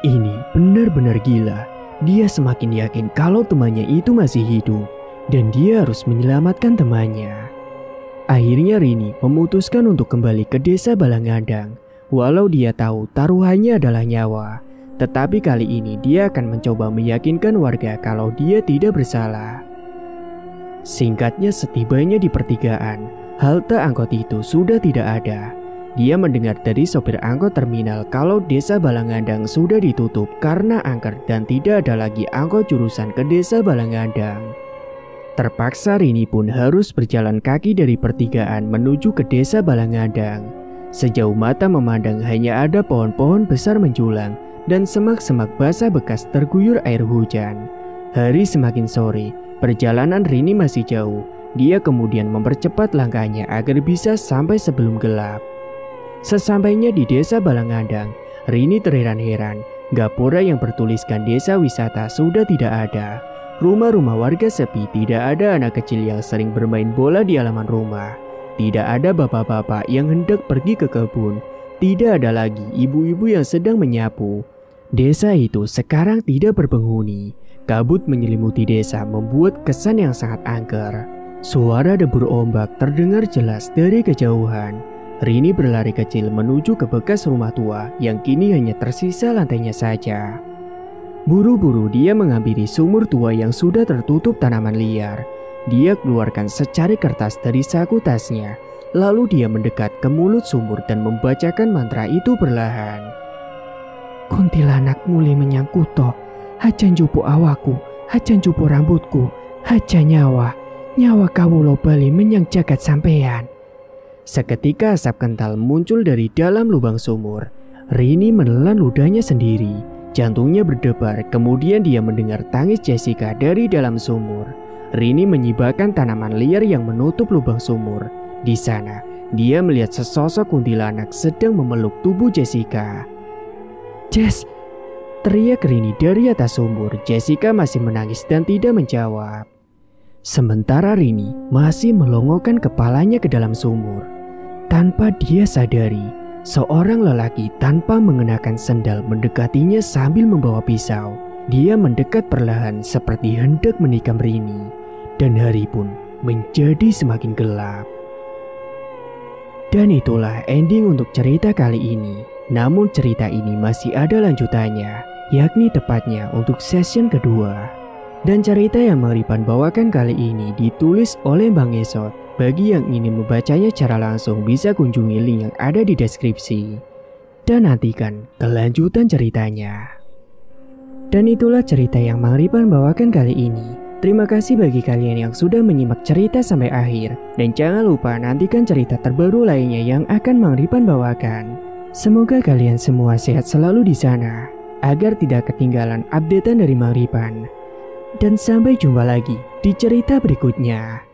Ini benar-benar gila. Dia semakin yakin kalau temannya itu masih hidup. Dan dia harus menyelamatkan temannya. Akhirnya Rini memutuskan untuk kembali ke desa Balangandang. Walau dia tahu taruhannya adalah nyawa, tetapi kali ini dia akan mencoba meyakinkan warga kalau dia tidak bersalah. Singkatnya, setibanya di pertigaan, halte angkot itu sudah tidak ada. Dia mendengar dari sopir angkot terminal kalau desa Balangandang sudah ditutup karena angker dan tidak ada lagi angkot jurusan ke desa Balangandang. Terpaksa Rini pun harus berjalan kaki dari pertigaan menuju ke desa Balangandang. Sejauh mata memandang hanya ada pohon-pohon besar menjulang dan semak-semak basah bekas terguyur air hujan. Hari semakin sore, perjalanan Rini masih jauh. Dia kemudian mempercepat langkahnya agar bisa sampai sebelum gelap. Sesampainya di desa Balangandang, Rini terheran-heran. Gapura yang bertuliskan desa wisata sudah tidak ada. Rumah-rumah warga sepi, tidak ada anak kecil yang sering bermain bola di halaman rumah. Tidak ada bapak-bapak yang hendak pergi ke kebun. Tidak ada lagi ibu-ibu yang sedang menyapu. Desa itu sekarang tidak berpenghuni. Kabut menyelimuti desa membuat kesan yang sangat angker. Suara debur ombak terdengar jelas dari kejauhan. Rini berlari kecil menuju ke bekas rumah tua yang kini hanya tersisa lantainya saja. Buru-buru dia menghampiri sumur tua yang sudah tertutup tanaman liar. Dia keluarkan secari kertas dari saku tasnya. Lalu dia mendekat ke mulut sumur dan membacakan mantra itu perlahan. Kuntilanak mulai menyangkuto, hajan jupu awaku, Hajan cukur rambutku, haja nyawa kawula bali menyang jagat sampean. Seketika asap kental muncul dari dalam lubang sumur. Rini menelan ludahnya sendiri. Jantungnya berdebar, kemudian dia mendengar tangis Jessica dari dalam sumur. Rini menyibakkan tanaman liar yang menutup lubang sumur. Di sana, dia melihat sesosok kuntilanak sedang memeluk tubuh Jessica. Jess! Teriak Rini dari atas sumur. Jessica masih menangis dan tidak menjawab. Sementara Rini masih melongokkan kepalanya ke dalam sumur. Tanpa dia sadari, seorang lelaki tanpa mengenakan sendal mendekatinya sambil membawa pisau. Dia mendekat perlahan seperti hendak menikam Rini. Dan hari pun menjadi semakin gelap. Dan itulah ending untuk cerita kali ini. Namun cerita ini masih ada lanjutannya, yakni tepatnya untuk session kedua. Dan cerita yang Mengeripan bawakan kali ini ditulis oleh Bang Esot. Bagi yang ingin membacanya secara langsung bisa kunjungi link yang ada di deskripsi. Dan nantikan kelanjutan ceritanya. Dan itulah cerita yang Mengeripan bawakan kali ini. Terima kasih bagi kalian yang sudah menyimak cerita sampai akhir. Dan jangan lupa nantikan cerita terbaru lainnya yang akan Mengeripan bawakan. Semoga kalian semua sehat selalu di sana, agar tidak ketinggalan updatean dari Mengeripan. Dan sampai jumpa lagi di cerita berikutnya.